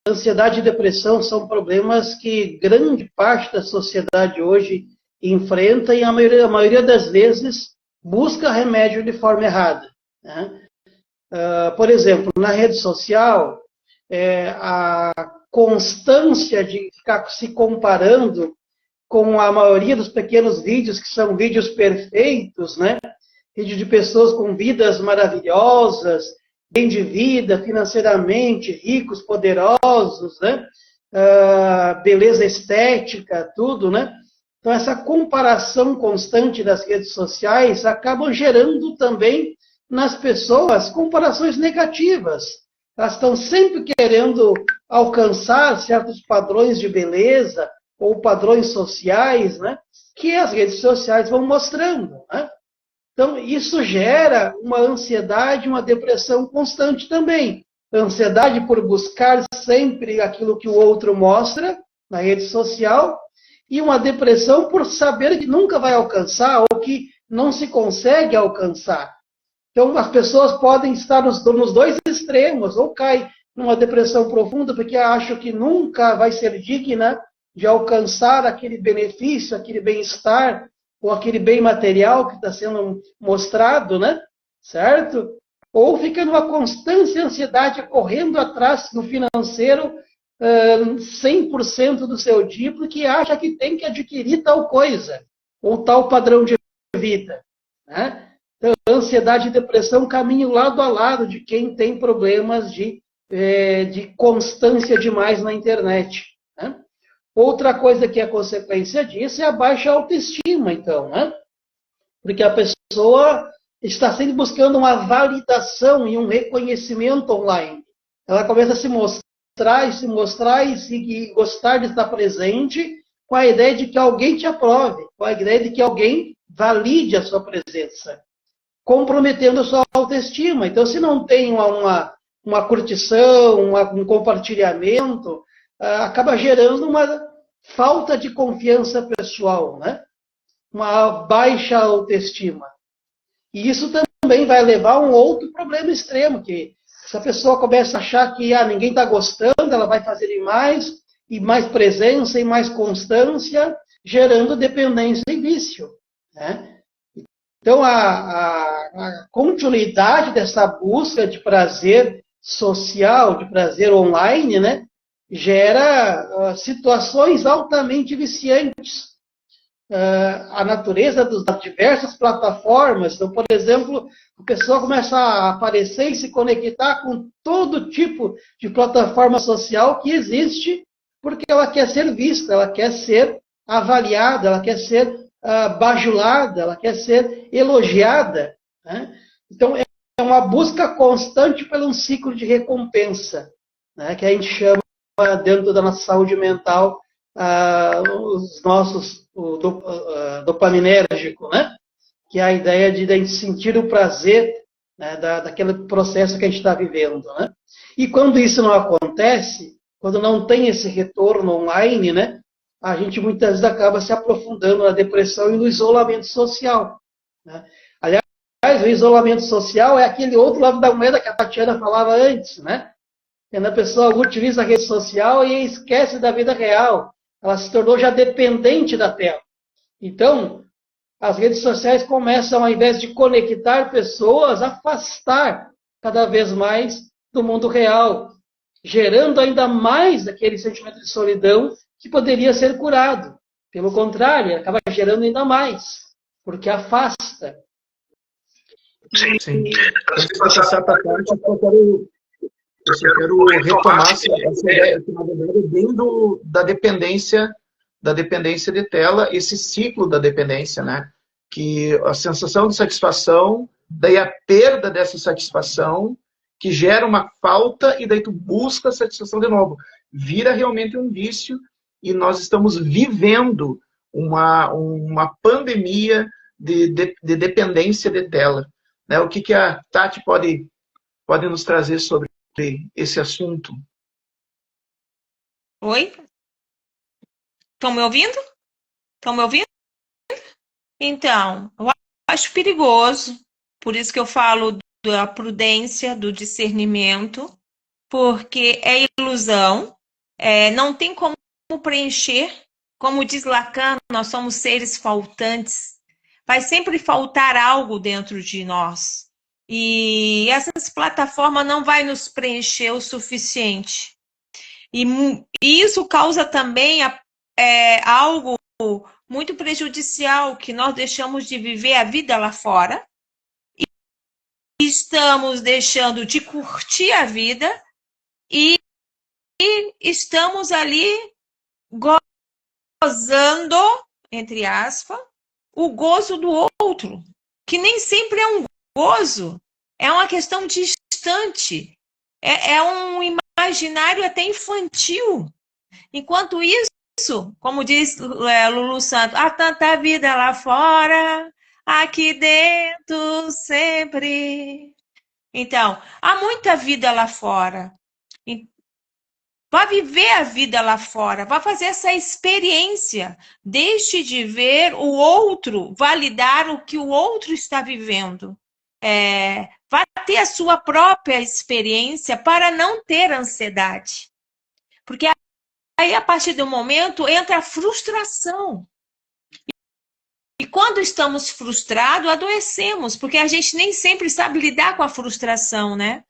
Ansiedade e depressão são problemas que grande parte da sociedade hoje enfrenta e a maioria das vezes busca remédio de forma errada, né? Por exemplo, na rede social, a constância de ficar se comparando com a maioria dos pequenos vídeos, que são vídeos perfeitos, né? Vídeos de pessoas com vidas maravilhosas, bem de vida, financeiramente, ricos, poderosos, né? Beleza estética, tudo, né? Então, essa comparação constante das redes sociais acabam gerando também nas pessoas comparações negativas. Elas estão sempre querendo alcançar certos padrões de beleza ou padrões sociais, né? Que as redes sociais vão mostrando, né? Então, isso gera uma ansiedade, uma depressão constante também. Ansiedade por buscar sempre aquilo que o outro mostra na rede social e uma depressão por saber que nunca vai alcançar ou que não se consegue alcançar. Então, as pessoas podem estar nos dois extremos, ou cai numa depressão profunda porque acham que nunca vai ser digna de alcançar aquele benefício, aquele bem-estar, ou aquele bem material que está sendo mostrado, né? Certo? Ou fica numa constante ansiedade correndo atrás no financeiro 100% do seu dia, porque acha que tem que adquirir tal coisa, ou tal padrão de vida, né? Então, ansiedade e depressão caminham lado a lado de quem tem problemas de constância demais na internet, né? Outra coisa que é consequência disso é a baixa autoestima, então, né? Porque a pessoa está sempre buscando uma validação e um reconhecimento online. Ela começa a se mostrar e gostar de estar presente com a ideia de que alguém te aprove, com a ideia de que alguém valide a sua presença, comprometendo a sua autoestima. Então, se não tem uma curtição, um compartilhamento, acaba gerando uma falta de confiança pessoal, né? Uma baixa autoestima. E isso também vai levar a um outro problema extremo, que se a pessoa começa a achar que ninguém está gostando, ela vai fazer e mais presença, e mais constância, gerando dependência e vício, né? Então, a continuidade dessa busca de prazer social, de prazer online, né, gera situações altamente viciantes. A natureza das diversas plataformas, então, por exemplo, a pessoa começa a aparecer e se conectar com todo tipo de plataforma social que existe, porque ela quer ser vista, ela quer ser avaliada, ela quer ser bajulada, ela quer ser elogiada, né? Então, é uma busca constante por um ciclo de recompensa, né, que a gente chama, dentro da nossa saúde mental, os nossos dopaminérgico, né? Que é a ideia de a gente sentir o prazer, né, daquele processo que a gente está vivendo, né? E quando isso não acontece, quando não tem esse retorno online, né, a gente muitas vezes acaba se aprofundando na depressão e no isolamento social, né? Aliás, o isolamento social é aquele outro lado da moeda que a Tatiana falava antes, né? Quando a pessoa utiliza a rede social e esquece da vida real. Ela se tornou já dependente da tela. Então, as redes sociais começam, ao invés de conectar pessoas, a afastar cada vez mais do mundo real, gerando ainda mais aquele sentimento de solidão que poderia ser curado. Pelo contrário, acaba gerando ainda mais, porque afasta. Sim. Antes de passar para a parte, eu só quero retomar essa ideia, que na verdade vem da dependência de tela, esse ciclo da dependência, né? Que a sensação de satisfação, daí a perda dessa satisfação, que gera uma falta e daí tu busca a satisfação de novo. Vira realmente um vício e nós estamos vivendo uma pandemia de dependência de tela. Né? O que a Tati pode nos trazer sobre esse assunto? Oi? Estão me ouvindo? Estão me ouvindo? Então, eu acho perigoso, por isso que eu falo da prudência, do discernimento, porque é ilusão, não tem como preencher, como diz Lacan, nós somos seres faltantes, vai sempre faltar algo dentro de nós, e essas plataformas não vai nos preencher o suficiente, e isso causa também algo muito prejudicial, que nós deixamos de viver a vida lá fora, estamos deixando de curtir a vida e estamos ali gozando, entre aspas, o gozo do outro, que nem sempre é um gozo, é uma questão distante, é um imaginário até infantil. Enquanto isso, como diz Lulu Santos, há tanta vida lá fora, aqui dentro sempre. Então, há muita vida lá fora. Vá viver a vida lá fora, vá fazer essa experiência. Deixe de ver o outro, validar o que o outro está vivendo. Vá ter a sua própria experiência para não ter ansiedade. Porque aí, a partir do momento, entra a frustração. E quando estamos frustrados, adoecemos, porque a gente nem sempre sabe lidar com a frustração, né?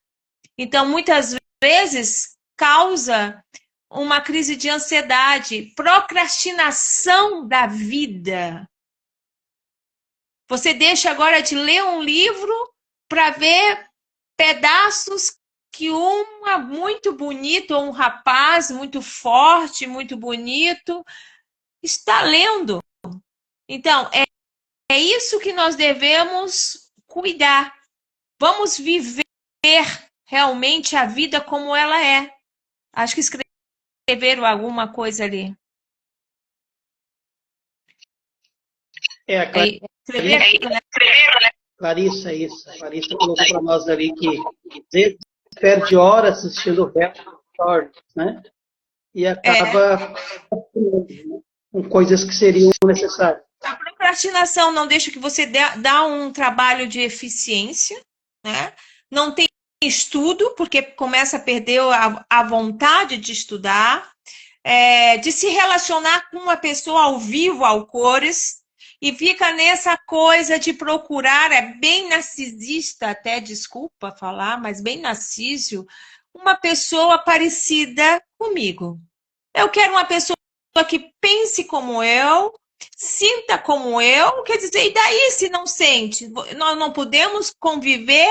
Então, muitas vezes, causa uma crise de ansiedade, procrastinação da vida. Você deixa agora de ler um livro para ver pedaços que uma muito bonito, ou um rapaz muito forte, muito bonito, está lendo. Então, é isso que nós devemos cuidar. Vamos viver realmente a vida como ela é. Acho que escreveram alguma coisa ali. Clarissa, isso. Clarissa colocou para nós ali que perde horas assistindo stories, né? E acaba com coisas que seriam necessárias. A procrastinação não deixa que você dá um trabalho de eficiência, né? Não tem estudo, porque começa a perder a vontade de estudar, de se relacionar com uma pessoa ao vivo, ao cores, e fica nessa coisa de procurar, bem narcisista até, desculpa falar, mas bem narcísio, uma pessoa parecida comigo. Eu quero uma pessoa que pense como eu, sinta como eu, quer dizer, e daí se não sente? Nós não podemos conviver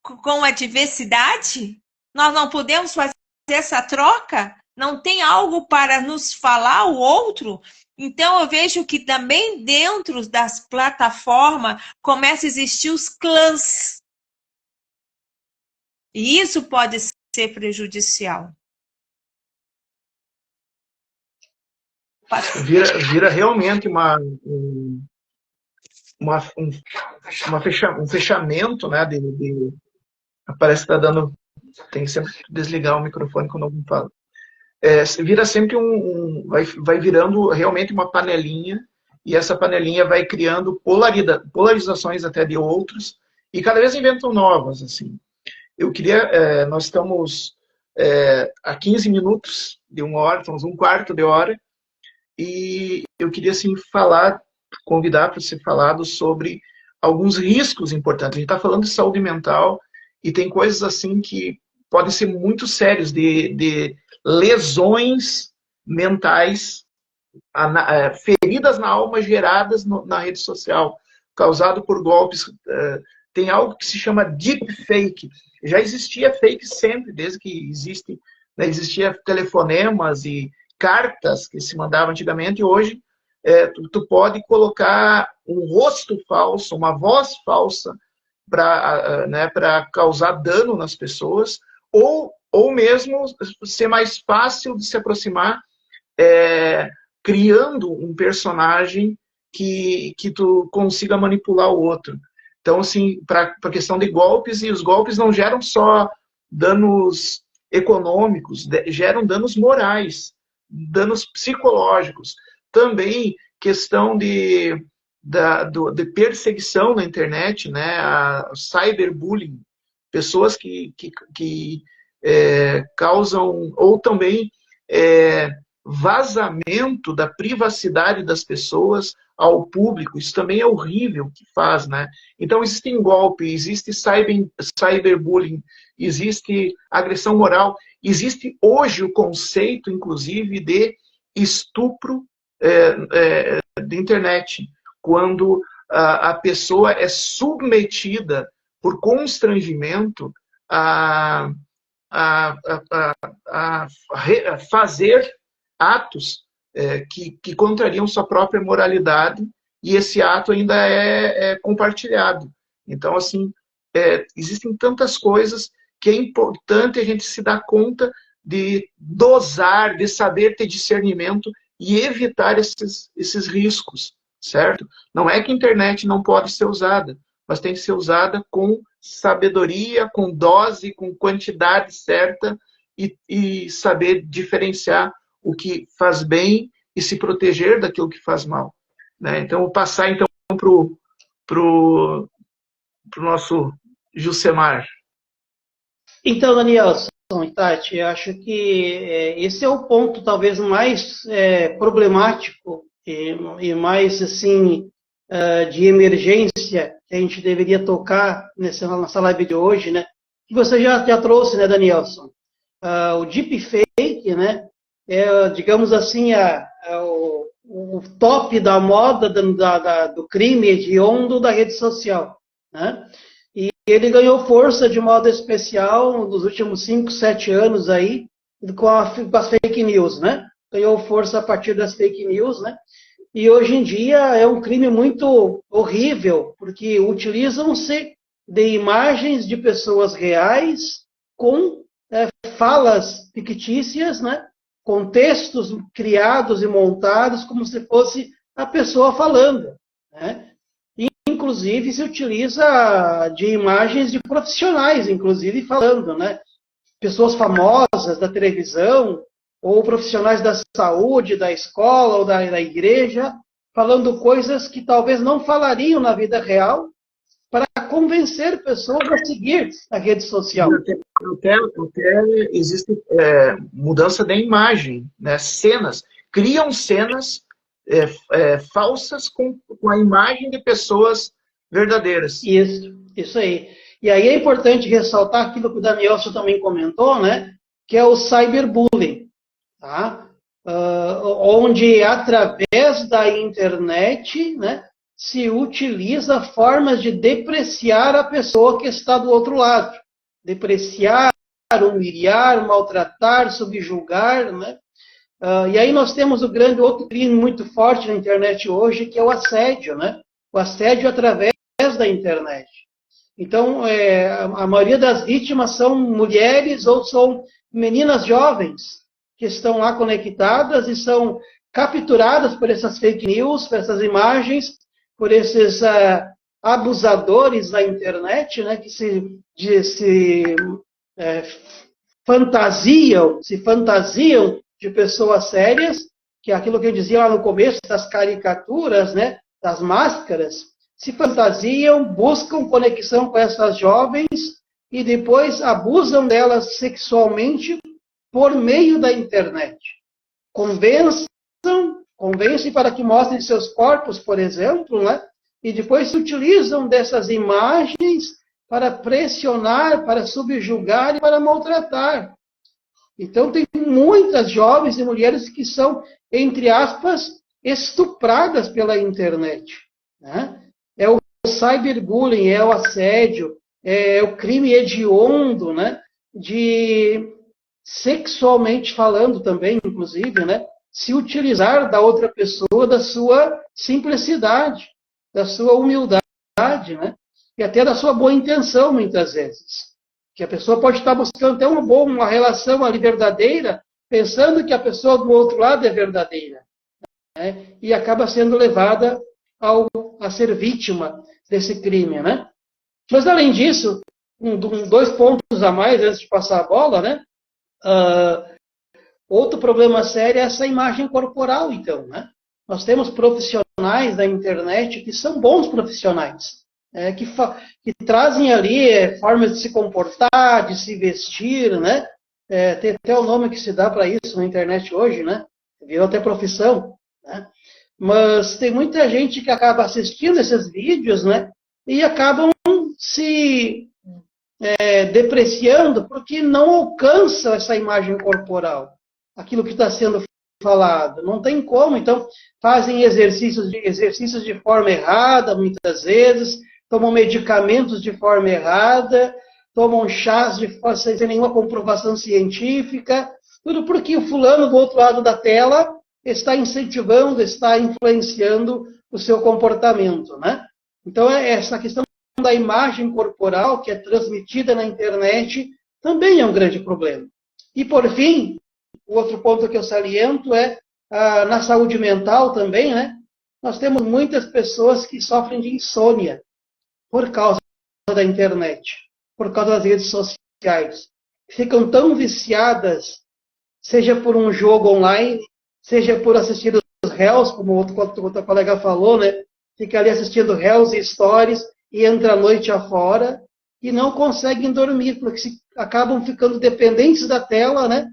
com a diversidade? Nós não podemos fazer essa troca? Não tem algo para nos falar o outro? Então, eu vejo que também dentro das plataformas começa a existir os clãs. E isso pode ser prejudicial. Vira realmente um fechamento, né? Parece que está dando. Tem que sempre desligar o microfone quando alguém fala. Vira sempre vai virando realmente uma panelinha, e essa panelinha vai criando polarizações até de outros, e cada vez inventam novas, assim. Nós estamos a 15 minutos de uma hora, estamos um quarto de hora, e eu queria, assim, convidar para ser falado sobre alguns riscos importantes. A gente está falando de saúde mental, e tem coisas, assim, que podem ser muito sérias, de lesões mentais, feridas na alma geradas na rede social, causado por golpes. Tem algo que se chama deepfake. Já existia fake sempre, desde que existia telefonemas e cartas que se mandavam antigamente, e hoje tu pode colocar um rosto falso, uma voz falsa para causar dano nas pessoas, ou mesmo ser mais fácil de se aproximar, criando um personagem que tu consiga manipular o outro. Então, assim, para a questão de golpes, e os golpes não geram só danos econômicos, geram danos morais, danos psicológicos. Também questão de perseguição na internet, né? A cyberbullying, pessoas que causam, ou também vazamento da privacidade das pessoas ao público. Isso também é horrível que faz, né? Então, existem golpes, existe cyberbullying, existe agressão moral, existe hoje o conceito, inclusive, de estupro de internet, quando a pessoa é submetida por constrangimento a fazer atos que contrariam sua própria moralidade, e esse ato ainda é compartilhado. Então, assim, existem tantas coisas que é importante a gente se dar conta de dosar, de saber ter discernimento e evitar esses riscos, certo? Não é que a internet não pode ser usada, mas tem que ser usada com sabedoria, com dose, com quantidade certa, e saber diferenciar o que faz bem e se proteger daquilo que faz mal, né? Então, vou passar então pro nosso Jusemar. Então, Danielson e Tati, acho que esse é o ponto talvez mais problemático e mais assim de emergência que a gente deveria tocar nessa live de hoje, né? Que você já trouxe, né, Danielson? O deepfake, né? Digamos assim, o top da moda do crime hediondo da rede social, né? E ele ganhou força de modo especial nos últimos 5, 7 anos aí, com as fake news, né? Ganhou força a partir das fake news, né? E hoje em dia é um crime muito horrível, porque utilizam-se de imagens de pessoas reais com falas fictícias, né? Com textos criados e montados como se fosse a pessoa falando, né? Inclusive, se utiliza de imagens de profissionais, inclusive, falando, né? Pessoas famosas da televisão, ou profissionais da saúde, da escola ou da igreja, falando coisas que talvez não falariam na vida real, para convencer pessoas a seguir a rede social. Até existe mudança da imagem, né? Cenas. Criam cenas falsas com a imagem de pessoas verdadeiras. Isso aí. E aí é importante ressaltar aquilo que o Danielson também comentou, né? Que é o cyberbullying, tá? Onde através da internet, né, se utiliza formas de depreciar a pessoa que está do outro lado. Depreciar, humilhar, maltratar, subjugar, né? E aí nós temos outro crime muito forte na internet hoje, que é o assédio, né? O assédio através da internet. Então, a maioria das vítimas são mulheres ou são meninas jovens que estão lá conectadas e são capturadas por essas fake news, por essas imagens, por esses abusadores da internet, né? Que se fantasiam de pessoas sérias, que é aquilo que eu dizia lá no começo das caricaturas, né, das máscaras, se fantasiam, buscam conexão com essas jovens e depois abusam delas sexualmente por meio da internet. Convencem para que mostrem seus corpos, por exemplo, né, e depois se utilizam dessas imagens para pressionar, para subjugar e para maltratar. Então, tem muitas jovens e mulheres que são, entre aspas, estupradas pela internet, né? É o cyberbullying, é o assédio, é o crime hediondo, né? De, sexualmente falando também, inclusive, né? Se utilizar da outra pessoa, da sua simplicidade, da sua humildade, né? e até da sua boa intenção, muitas vezes. Que a pessoa pode estar buscando até uma relação ali verdadeira, pensando que a pessoa do outro lado é verdadeira, né? E acaba sendo levada a ser vítima desse crime, né? Mas, além disso, dois pontos a mais antes de passar a bola, né? Outro problema sério é essa imagem corporal, então, né? Nós temos profissionais da internet que são bons profissionais, que trazem ali formas de se comportar, de se vestir, né? Tem até o nome que se dá para isso na internet hoje, né? Virou até profissão, né? Mas tem muita gente que acaba assistindo esses vídeos, né? E acabam se depreciando porque não alcançam essa imagem corporal, aquilo que está sendo falado. Não tem como, então fazem exercícios de forma errada, muitas vezes, tomam medicamentos de forma errada, tomam chás sem nenhuma comprovação científica, tudo porque o fulano do outro lado da tela está incentivando, está influenciando o seu comportamento, né? Então, essa questão da imagem corporal que é transmitida na internet também é um grande problema. E, por fim, o outro ponto que eu saliento é na saúde mental também, né? Nós temos muitas pessoas que sofrem de insônia por causa da internet, por causa das redes sociais. Ficam tão viciadas, seja por um jogo online, seja por assistir os réus, como o outro colega falou, né? Fica ali assistindo réus e stories e entra a noite afora e não conseguem dormir, porque acabam ficando dependentes da tela, né?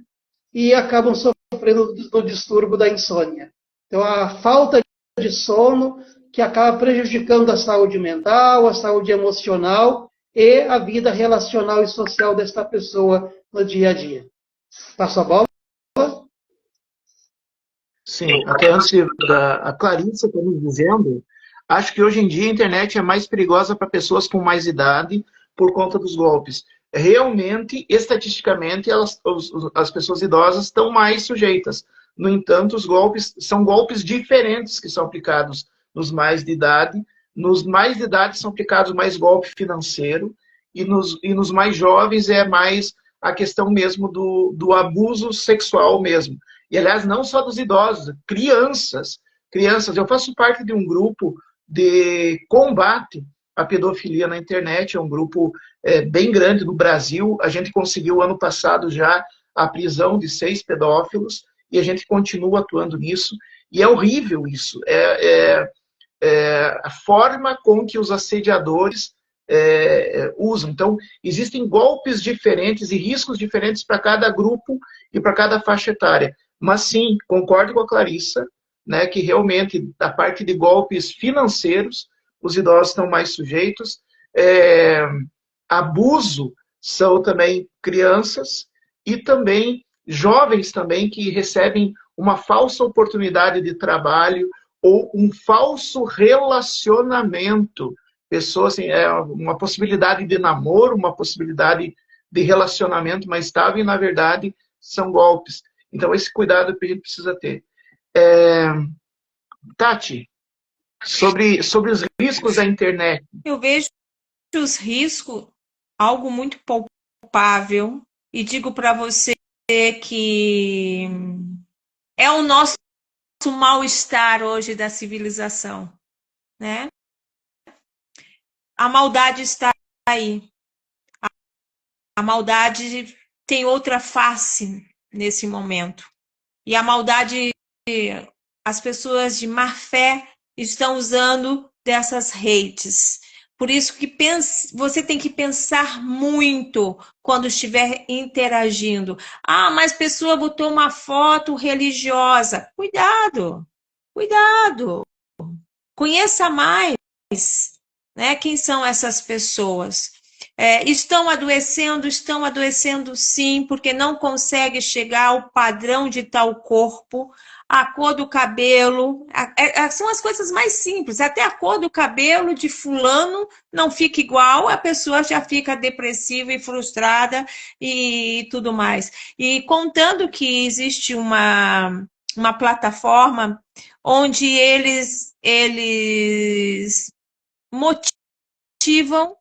E acabam sofrendo do distúrbio da insônia. Então, a falta de sono que acaba prejudicando a saúde mental, a saúde emocional e a vida relacional e social desta pessoa no dia a dia. Passo a bola? Sim, até antes a Clarissa está nos dizendo, acho que hoje em dia a internet é mais perigosa para pessoas com mais idade por conta dos golpes. Realmente, estatisticamente, as pessoas idosas estão mais sujeitas. No entanto, os golpes são golpes diferentes que são aplicados nos mais de idade. Nos mais de idade são aplicados mais golpe financeiro e nos mais jovens é mais a questão mesmo do abuso sexual mesmo. E, aliás, não só dos idosos, crianças. Eu faço parte de um grupo de combate à pedofilia na internet, é um grupo bem grande no Brasil. A gente conseguiu, ano passado, já a prisão de 6 pedófilos e a gente continua atuando nisso. E é horrível isso. A forma com que os assediadores usam. Então, existem golpes diferentes e riscos diferentes para cada grupo e para cada faixa etária. Mas sim, concordo com a Clarissa, né, que realmente, da parte de golpes financeiros, os idosos estão mais sujeitos. Abuso são também crianças e também jovens também que recebem uma falsa oportunidade de trabalho ou um falso relacionamento. Pessoas, assim, uma possibilidade de namoro, uma possibilidade de relacionamento mais estável e, na verdade, são golpes. Então, esse cuidado que a gente precisa ter. Tati, sobre os riscos da internet. Eu vejo os riscos algo muito palpável e digo para você que é o nosso mal-estar hoje da civilização, né? A maldade está aí. A maldade tem outra face nesse momento. E a maldade, as pessoas de má fé estão usando dessas redes. Por isso que você tem que pensar muito quando estiver interagindo. Ah, mas a pessoa botou uma foto religiosa. Cuidado, cuidado. Conheça mais, né? Quem são essas pessoas? Estão adoecendo sim, porque não consegue chegar ao padrão de tal corpo, a cor do cabelo, são as coisas mais simples, até a cor do cabelo de fulano não fica igual, a pessoa já fica depressiva e frustrada e tudo mais. E contando que existe uma plataforma onde eles motivam incentivam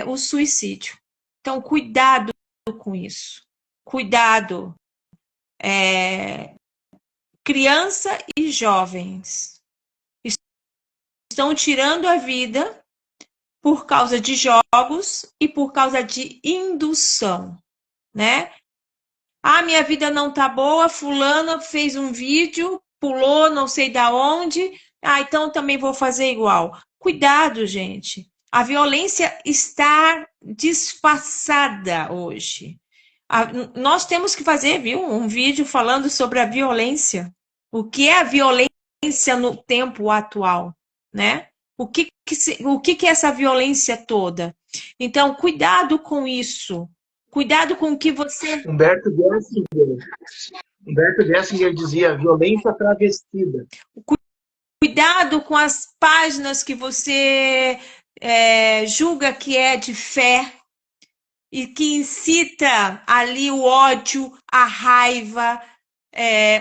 o suicídio. Então, cuidado com isso. Cuidado. Criança e jovens estão tirando a vida por causa de jogos e por causa de indução, né? Ah, minha vida não tá boa, fulano fez um vídeo, pulou não sei da onde, então também vou fazer igual. Cuidado, gente. A violência está disfarçada hoje. Nós temos que fazer, viu, um vídeo falando sobre a violência. O que é a violência no tempo atual, né? O que é essa violência toda? Então, cuidado com isso. Cuidado com o que você... Humberto Gessinger dizia violência travestida. Cuidado com as páginas que você julga que é de fé e que incita ali o ódio, a raiva,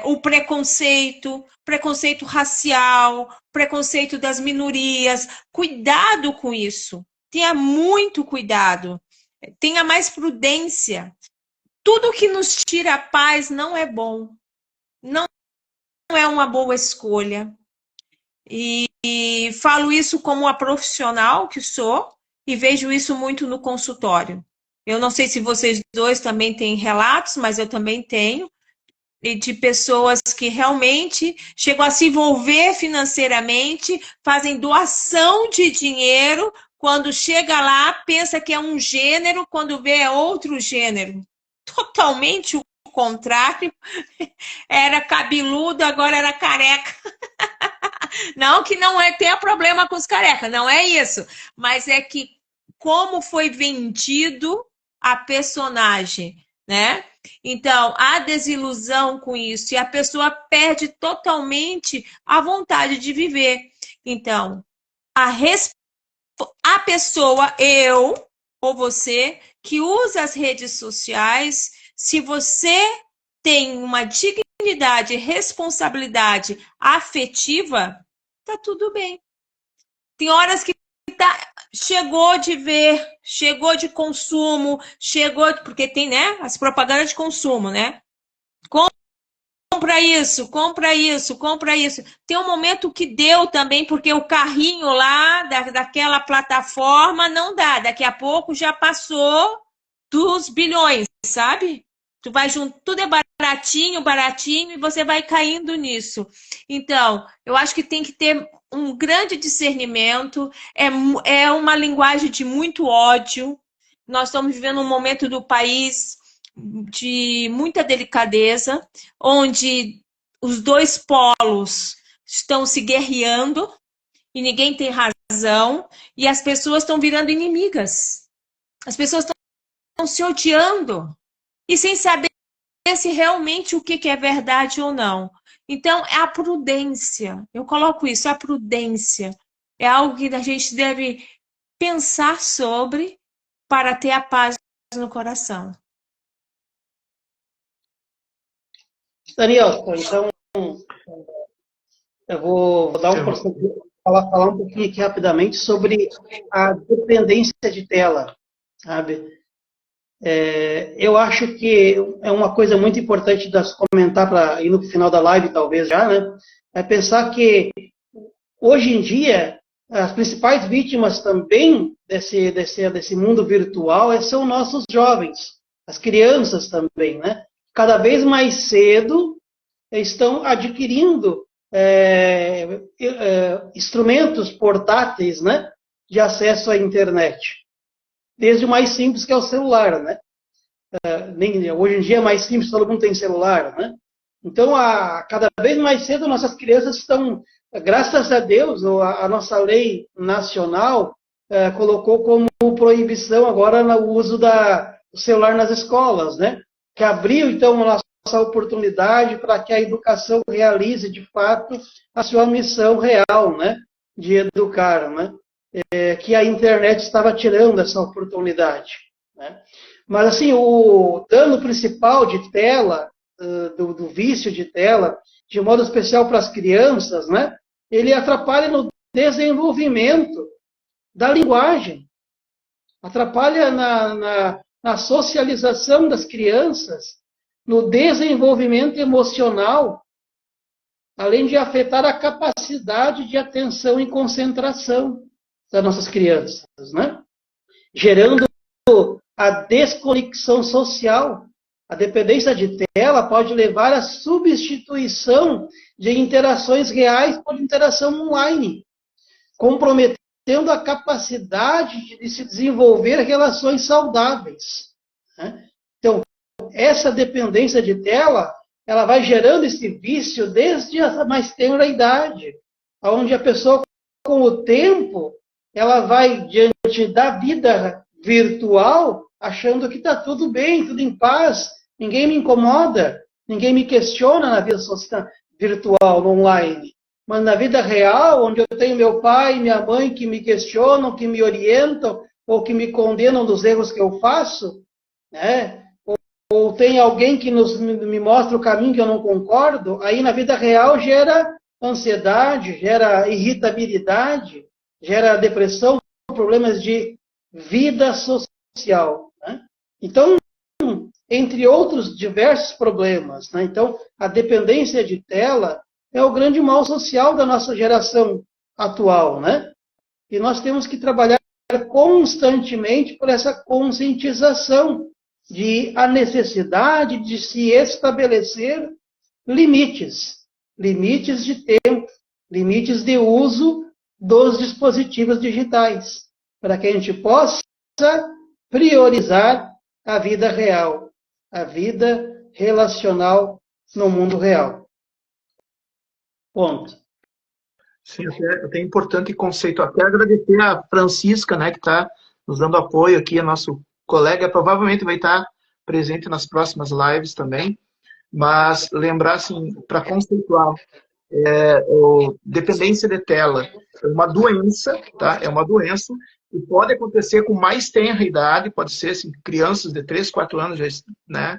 o preconceito racial, preconceito das minorias. Cuidado com isso. Tenha muito cuidado. Tenha mais prudência. Tudo que nos tira a paz não é bom. Não é uma boa escolha. E falo isso como uma profissional que sou e vejo isso muito no consultório. Eu não sei se vocês dois também têm relatos, mas eu também tenho, de pessoas que realmente chegam a se envolver financeiramente, fazem doação de dinheiro, quando chega lá, pensa que é um gênero, quando vê é outro gênero. Totalmente o contrário. Era cabeludo, agora era careca. Não que não tenha problema com os carecas, não é isso. Mas é que como foi vendido a personagem, né? Então, há desilusão com isso e a pessoa perde totalmente a vontade de viver. Então, a pessoa, eu ou você, que usa as redes sociais, se você tem uma dignidade e responsabilidade afetiva, tá tudo bem. Tem horas que chegou de ver, chegou de consumo, porque tem, né, as propagandas de consumo, né? Compra isso, compra isso, compra isso. Tem um momento que deu também, porque o carrinho lá daquela plataforma não dá. Daqui a pouco já passou dos bilhões, sabe? Tu vai junto, tudo é baratinho, baratinho, e você vai caindo nisso. Então, eu acho que tem que ter um grande discernimento, é uma linguagem de muito ódio. Nós estamos vivendo um momento do país de muita delicadeza, onde os dois polos estão se guerreando e ninguém tem razão, e as pessoas estão virando inimigas. As pessoas estão se odiando e sem saber se realmente o que é verdade ou não. Então, é a prudência. Eu coloco isso, a prudência. É algo que a gente deve pensar sobre para ter a paz no coração. Daniel, então, eu vou dar falar um pouquinho aqui rapidamente sobre a dependência de tela, sabe? Eu acho que é uma coisa muito importante de comentar para ir no final da live, talvez já, né? É pensar que hoje em dia as principais vítimas também desse mundo virtual são nossos jovens, as crianças também, né? Cada vez mais cedo estão adquirindo instrumentos portáteis, né, de acesso à internet. Desde o mais simples, que é o celular, né? Hoje em dia é mais simples, todo mundo tem celular, né? Então, cada vez mais cedo, nossas crianças estão, graças a Deus, a nossa lei nacional colocou como proibição agora o uso do celular nas escolas, né? Que abriu, então, a nossa oportunidade para que a educação realize, de fato, a sua missão real, né? De educar, né? Que a internet estava tirando essa oportunidade, né? Mas, assim, o dano principal de tela, do vício de tela, de modo especial para as crianças, né? Ele atrapalha no desenvolvimento da linguagem, atrapalha na socialização das crianças, no desenvolvimento emocional, além de afetar a capacidade de atenção e concentração das nossas crianças, né? Gerando a desconexão social. A dependência de tela pode levar à substituição de interações reais por interação online, comprometendo a capacidade de se desenvolver relações saudáveis, né? Então, essa dependência de tela, ela vai gerando esse vício desde a mais tenra idade, onde a pessoa, com o tempo, ela vai diante da vida virtual, achando que está tudo bem, tudo em paz, ninguém me incomoda, ninguém me questiona na vida social, virtual, no online. Mas na vida real, onde eu tenho meu pai e minha mãe que me questionam, que me orientam, ou que me condenam dos erros que eu faço, né? Ou tem alguém que me mostra o caminho que eu não concordo, aí na vida real gera ansiedade, gera irritabilidade, gera depressão, problemas de vida social, né? Então, entre outros diversos problemas, né? Então, a dependência de tela é o grande mal social da nossa geração atual, né? E nós temos que trabalhar constantemente por essa conscientização de a necessidade de se estabelecer limites, limites de tempo, limites de uso dos dispositivos digitais, para que a gente possa priorizar a vida real, a vida relacional no mundo real. Ponto. Sim, até importante conceito. Até agradecer a Francisca, né, que está nos dando apoio aqui, a nosso colega, provavelmente vai estar presente nas próximas lives também, mas lembrar, assim, para conceituar, dependência de tela é uma doença, tá? É uma doença e pode acontecer com mais tenra idade, pode ser assim, crianças de 3, 4 anos, já, né?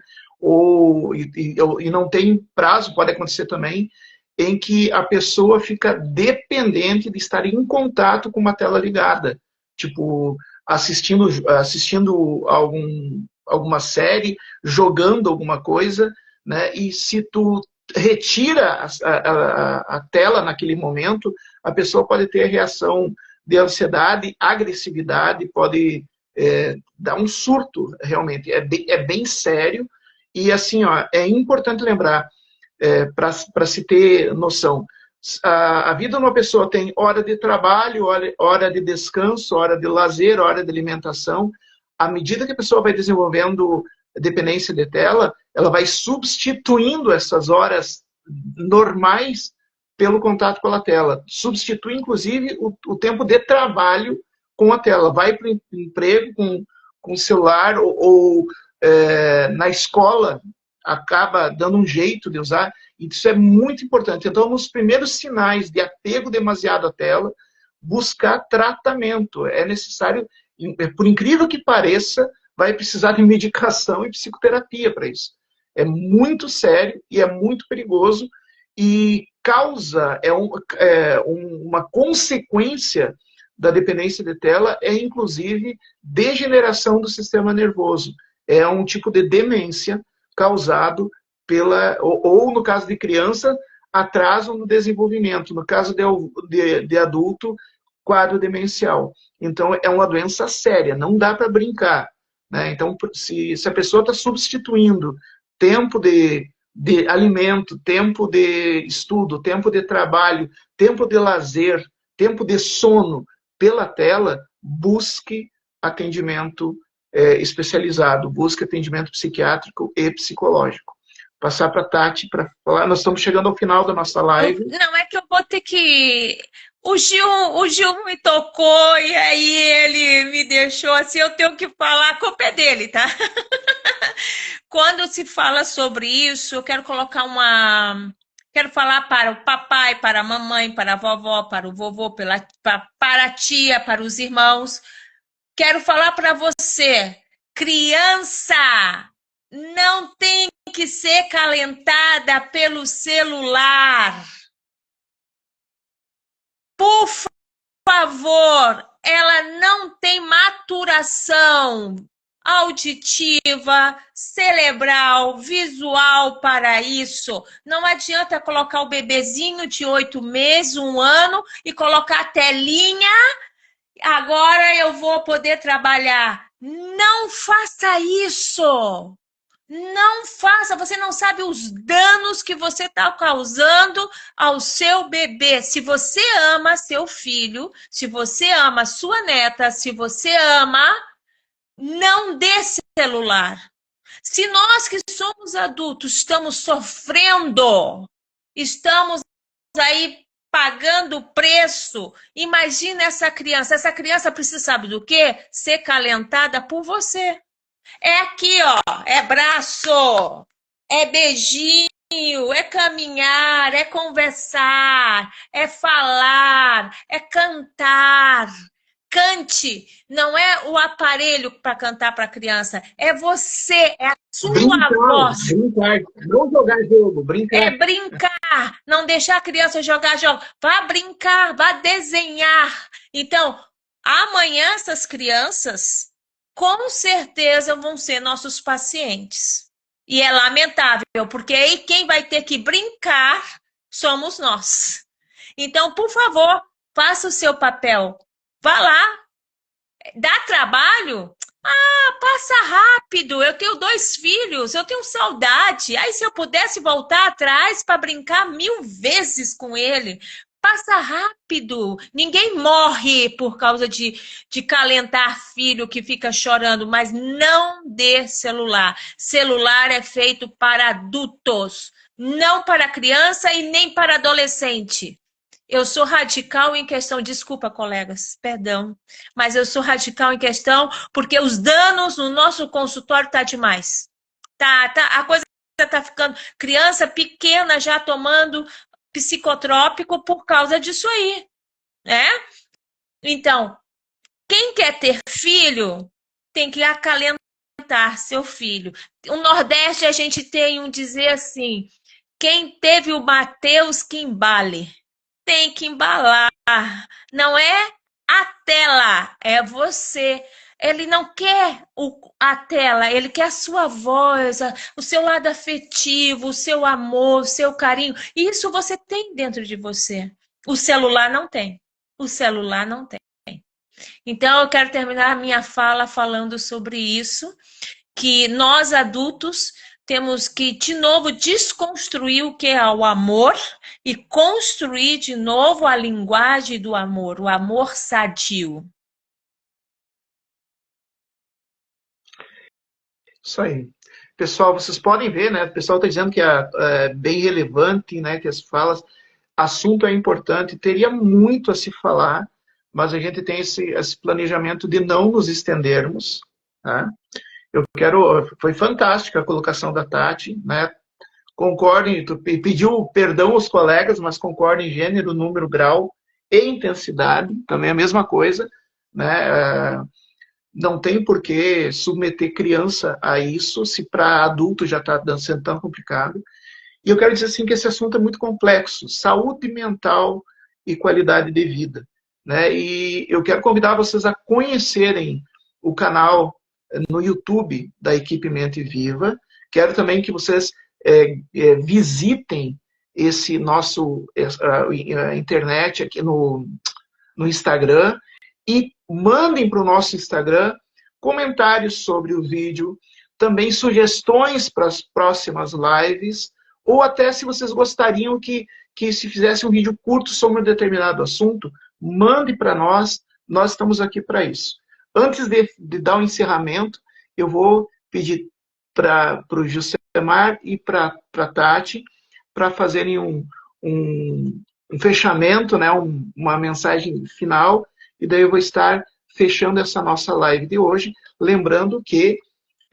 E não tem prazo, pode acontecer também, em que a pessoa fica dependente de estar em contato com uma tela ligada, tipo assistindo alguma série, jogando alguma coisa, né? E se tu retira a tela naquele momento, a pessoa pode ter reação de ansiedade, agressividade, pode dar um surto, realmente. É bem sério. E, assim, ó, é importante lembrar, para se ter noção, a vida de uma pessoa tem hora de trabalho, hora de descanso, hora de lazer, hora de alimentação. À medida que a pessoa vai desenvolvendo dependência de tela, ela vai substituindo essas horas normais pelo contato com a tela. Substitui, inclusive, o tempo de trabalho com a tela. Vai para o emprego com o celular ou na escola, acaba dando um jeito de usar. Isso é muito importante. Então, nos primeiros sinais de apego demasiado à tela, buscar tratamento. É necessário, por incrível que pareça, vai precisar de medicação e psicoterapia para isso. É muito sério e é muito perigoso e causa, uma consequência da dependência de tela é, inclusive, degeneração do sistema nervoso. É um tipo de demência causado ou no caso de criança, atraso no desenvolvimento. No caso de adulto, quadro demencial. Então, é uma doença séria, não dá para brincar. Né? Então, se a pessoa está substituindo tempo de alimento, tempo de estudo, tempo de trabalho, tempo de lazer, tempo de sono pela tela, busque atendimento especializado, busque atendimento psiquiátrico e psicológico. Passar para a Tati para falar. Nós estamos chegando ao final da nossa live. Não, é que eu vou ter que... O Gil me tocou e aí ele me deixou assim, eu tenho que falar, a culpa é dele, tá? Quando se fala sobre isso, eu quero colocar Quero falar para o papai, para a mamãe, para a vovó, para o vovô, para a tia, para os irmãos. Quero falar para você, criança, não tem que ser calentada pelo celular. Por favor, ela não tem maturação auditiva, cerebral, visual para isso. Não adianta colocar o bebezinho de 8 meses, 1 ano, e colocar a telinha, agora eu vou poder trabalhar. Não faça isso! Não faça, você não sabe os danos que você está causando ao seu bebê. Se você ama seu filho, se você ama sua neta, se você ama, não dê celular. Se nós que somos adultos estamos sofrendo, estamos aí pagando preço, imagina essa criança. Essa criança precisa, sabe do quê? Ser calentada por você. É aqui, ó, é braço, é beijinho, é caminhar, é conversar, é falar, é cantar. Cante, não é o aparelho para cantar para a criança, é você, é a sua voz. Brincar, não jogar jogo, brincar. É brincar, não deixar a criança jogar jogo. Vá brincar, vá desenhar. Então, amanhã essas crianças com certeza vão ser nossos pacientes. E é lamentável, porque aí quem vai ter que brincar somos nós. Então, por favor, faça o seu papel. Vá lá. Dá trabalho? Ah, passa rápido. Eu tenho 2 filhos, eu tenho saudade. Aí, se eu pudesse voltar atrás para brincar 1000 vezes com ele, passa rápido. Ninguém morre por causa de calentar filho que fica chorando, mas não dê celular. Celular é feito para adultos, não para criança e nem para adolescente. Eu sou radical em questão, desculpa, colegas, perdão, mas eu sou radical em questão porque os danos no nosso consultório tá demais. A coisa tá ficando, criança pequena já tomando psicotrópico por causa disso aí, né? Então, quem quer ter filho tem que acalentar seu filho. No Nordeste a gente tem um dizer assim, quem teve o Mateus que embale. Tem que embalar, não é a tela, é você. Ele não quer a tela, ele quer a sua voz, o seu lado afetivo, o seu amor, o seu carinho. Isso você tem dentro de você. O celular não tem. O celular não tem. Então, eu quero terminar a minha fala falando sobre isso, que nós adultos temos que, de novo, desconstruir o que é o amor e construir de novo a linguagem do amor, o amor sadio. Isso aí. Pessoal, vocês podem ver, né? O pessoal está dizendo que é bem relevante, né? Que as falas, assunto é importante, teria muito a se falar, mas a gente tem esse planejamento de não nos estendermos, tá? Foi fantástica a colocação da Tati, né? Concordem, tu pediu perdão aos colegas, mas concordo em gênero, número, grau e intensidade, também a mesma coisa, né? Não tem por que submeter criança a isso, se para adulto já está sendo tão complicado. E eu quero dizer assim que esse assunto é muito complexo, saúde mental e qualidade de vida, né? E eu quero convidar vocês a conhecerem o canal no YouTube da Equipe Mente Viva. Quero também que vocês visitem esse nosso internet aqui no Instagram e mandem para o nosso Instagram comentários sobre o vídeo, também sugestões para as próximas lives, ou até se vocês gostariam que se fizesse um vídeo curto sobre um determinado assunto, mande para nós estamos aqui para isso. Antes de dar o encerramento, eu vou pedir para o Jusemar e para a Tati para fazerem um fechamento, né, uma mensagem final, e daí eu vou estar fechando essa nossa live de hoje, lembrando que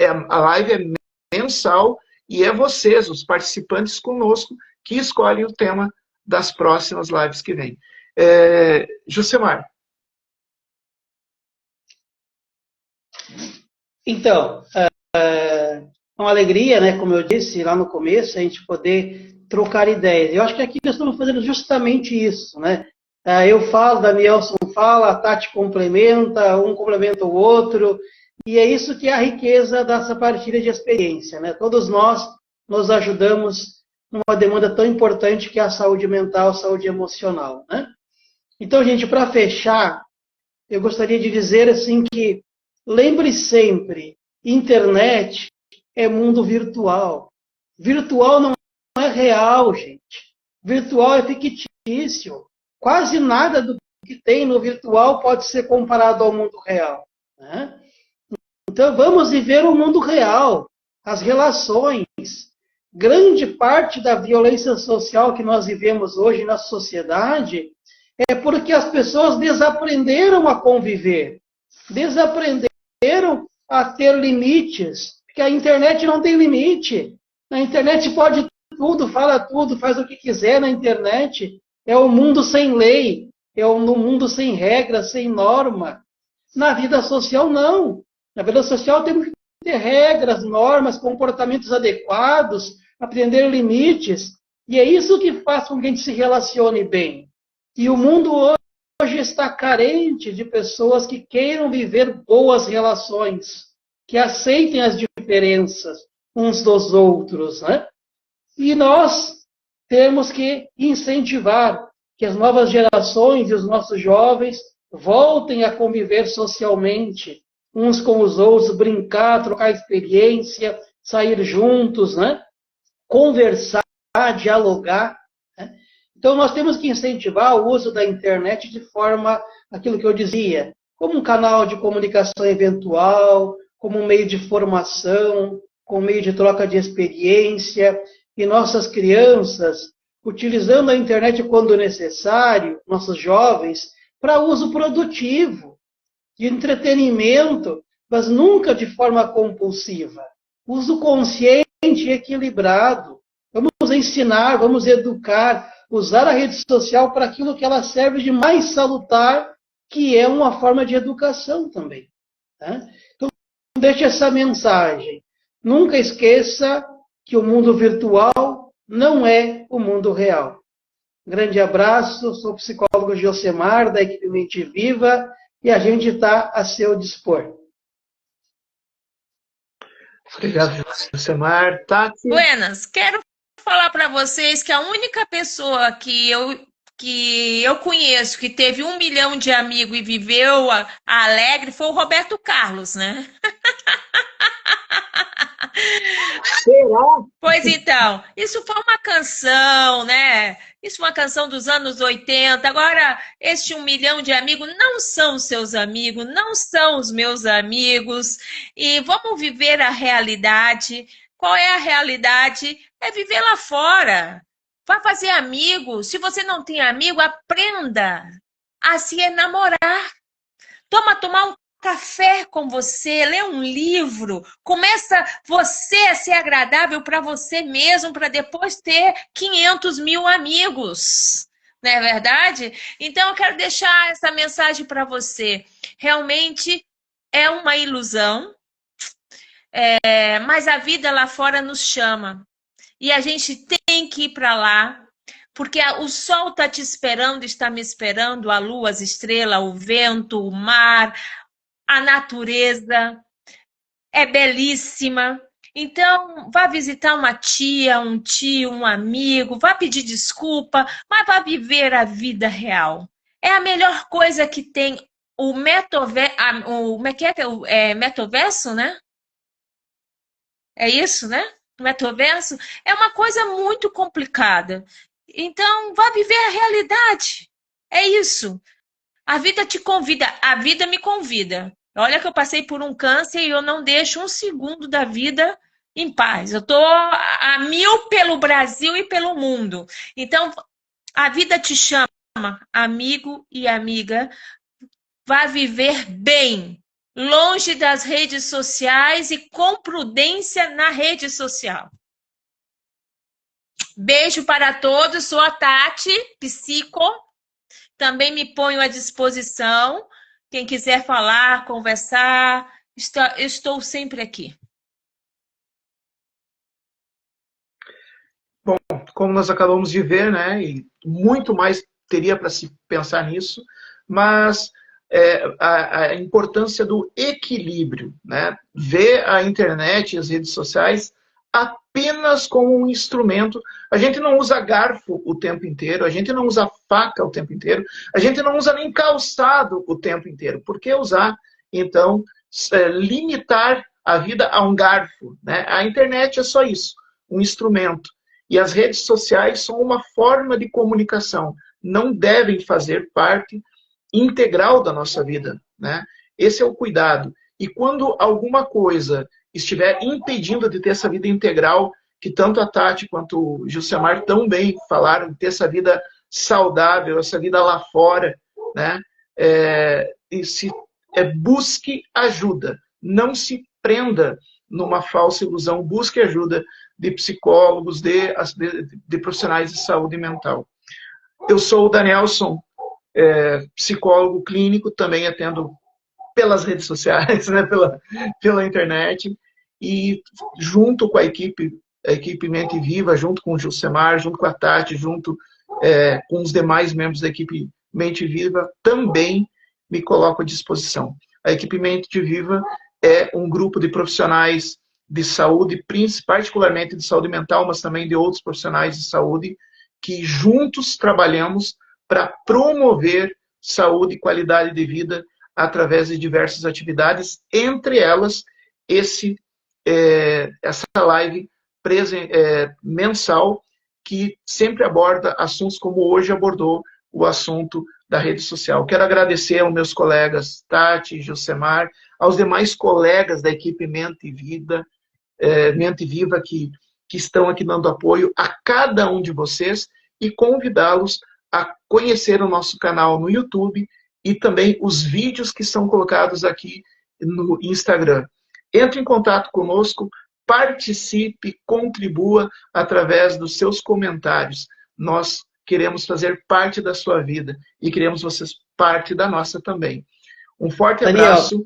a live é mensal e é vocês, os participantes conosco, que escolhem o tema das próximas lives que vêm. Jusemar. Então, é uma alegria, né, como eu disse lá no começo, a gente poder trocar ideias. Eu acho que aqui nós estamos fazendo justamente isso, né? Eu falo, Danielson fala, a Tati complementa, um complementa o outro, e é isso que é a riqueza dessa partilha de experiência, né? Todos nós nos ajudamos numa demanda tão importante que é a saúde mental, a saúde emocional, né? Então, gente, para fechar, eu gostaria de dizer assim que lembre sempre, internet é mundo virtual. Virtual não é real, gente. Virtual é fictício. Quase nada do que tem no virtual pode ser comparado ao mundo real, né? Então vamos viver o mundo real, as relações. Grande parte da violência social que nós vivemos hoje na sociedade é porque as pessoas desaprenderam a conviver, desaprenderam a ter limites, porque a internet não tem limite. Na internet pode tudo, fala tudo, faz o que quiser na internet. É um mundo sem lei, é um mundo sem regras, sem norma. Na vida social, não. Na vida social temos que ter regras, normas, comportamentos adequados, aprender limites. E é isso que faz com que a gente se relacione bem. E o mundo hoje está carente de pessoas que queiram viver boas relações, que aceitem as diferenças uns dos outros, né? E nós temos que incentivar que as novas gerações e os nossos jovens voltem a conviver socialmente, uns com os outros, brincar, trocar experiência, sair juntos, né? Conversar, dialogar. Né? Então, nós temos que incentivar o uso da internet de forma, aquilo que eu dizia, como um canal de comunicação eventual, como um meio de formação, como meio de troca de experiência, e nossas crianças, utilizando a internet quando necessário, nossos jovens, para uso produtivo, de entretenimento, mas nunca de forma compulsiva. Uso consciente e equilibrado. Vamos ensinar, vamos educar, usar a rede social para aquilo que ela serve de mais salutar, que é uma forma de educação também. Tá? Então, deixe essa mensagem. Nunca esqueça que o mundo virtual não é o mundo real. Grande abraço, sou o psicólogo Josemar, da equipe Mente Viva, e a gente está a seu dispor. Obrigado, Josemar. Tati? Buenas, quero falar para vocês que a única pessoa que eu conheço que teve 1 milhão de amigos e viveu alegre foi o Roberto Carlos, né? Será? Pois então, isso foi uma canção, né? Isso foi uma canção dos anos 80. Agora, este 1 milhão de amigos não são seus amigos, não são os meus amigos. E vamos viver a realidade. Qual é a realidade? É viver lá fora. Vá fazer amigos. Se você não tem amigo, aprenda a se enamorar. Tomar um café com você, ler um livro, começa você a ser agradável para você mesmo, para depois ter 500 mil amigos. Não é verdade? Então, eu quero deixar essa mensagem para você. Realmente é uma ilusão, mas a vida lá fora nos chama. E a gente tem que ir para lá, porque o sol está te esperando, está me esperando, a lua, as estrelas, o vento, o mar, a natureza é belíssima. Então, vá visitar uma tia, um tio, um amigo, vá pedir desculpa, mas vá viver a vida real. É a melhor coisa que tem o metaverso, como é metaverso, né? É isso, né? O metaverso é uma coisa muito complicada. Então, vá viver a realidade. É isso. A vida te convida, a vida me convida. Olha que eu passei por um câncer e eu não deixo um segundo da vida em paz. Eu estou a 1000 pelo Brasil e pelo mundo. Então, a vida te chama, amigo e amiga, vá viver bem, longe das redes sociais e com prudência na rede social. Beijo para todos, sou a Tati, psico. Também me ponho à disposição. Quem quiser falar, conversar, estou sempre aqui. Bom, como nós acabamos de ver, né, e muito mais teria para se pensar nisso, mas a importância do equilíbrio, né? Ver a internet e as redes sociais apenas como um instrumento. A gente não usa garfo o tempo inteiro, a gente não usa faca o tempo inteiro, a gente não usa nem calçado o tempo inteiro. Por que usar, então, limitar a vida a um garfo, né? A internet é só isso, um instrumento. E as redes sociais são uma forma de comunicação, não devem fazer parte integral da nossa vida, né? Esse é o cuidado. E quando alguma coisa estiver impedindo de ter essa vida integral, que tanto a Tati quanto o Gilcemar tão bem falaram, de ter essa vida saudável, essa vida lá fora, né? Busque ajuda, não se prenda numa falsa ilusão, busque ajuda de psicólogos, de profissionais de saúde mental. Eu sou o Danielson, psicólogo clínico, também atendo pelas redes sociais, né, pela internet, e junto com a equipe Mente Viva, junto com o Gilcemar, junto com a Tati, junto com os demais membros da equipe Mente Viva, também me coloco à disposição. A equipe Mente Viva é um grupo de profissionais de saúde, particularmente de saúde mental, mas também de outros profissionais de saúde, que juntos trabalhamos para promover saúde e qualidade de vida através de diversas atividades, entre elas essa live mensal, que sempre aborda assuntos como hoje abordou o assunto da rede social. Quero agradecer aos meus colegas Tati, Gilcemar, aos demais colegas da equipe Mente Viva, que estão aqui dando apoio a cada um de vocês, e convidá-los a conhecer o nosso canal no YouTube e também os vídeos que são colocados aqui no Instagram. Entre em contato conosco, participe, contribua através dos seus comentários. Nós queremos fazer parte da sua vida e queremos vocês parte da nossa também. Um forte abraço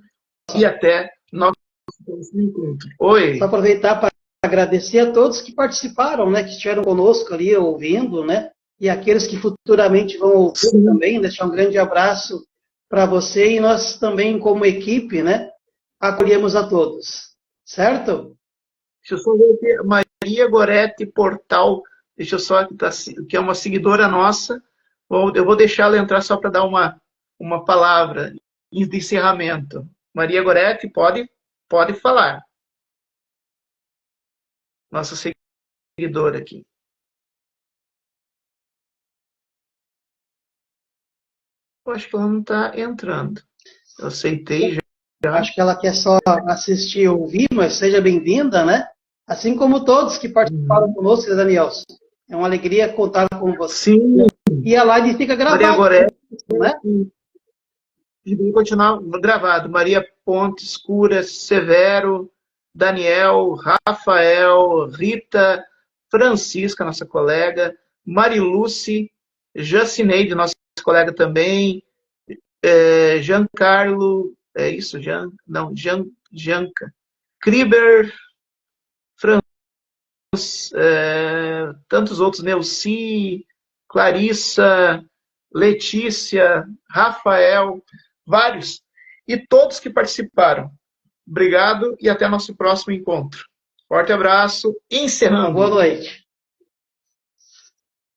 e até nosso próximo encontro. Oi. Só aproveitar para agradecer a todos que participaram, né, que estiveram conosco ali ouvindo, né, e aqueles que futuramente vão ouvir também. Deixar um grande abraço para você, e nós também, como equipe, né, acolhemos a todos. Certo? Deixa eu só ver aqui, Maria Goretti Portal, deixa eu só, que é uma seguidora nossa, eu vou deixar ela entrar só para dar uma palavra de encerramento. Maria Goretti, pode falar. Nossa seguidora aqui. Eu acho que ela não está entrando. Eu aceitei já. Acho que ela quer só assistir e ouvir, mas seja bem-vinda, né? Assim como todos que participaram conosco, Danielson. É uma alegria contar com você. Sim. E a live fica gravada. Maria Goretti, né? E vai continuar gravado. Maria Pontes, Cura, Severo, Daniel, Rafael, Rita, Francisca, nossa colega, Mariluce, Jacineide, nossa colega também, Giancarlo, é isso? Janca, Kriber, tantos outros, Neuci, Clarissa, Letícia, Rafael, vários, e todos que participaram. Obrigado e até nosso próximo encontro. Forte abraço. Encerrando. Boa noite.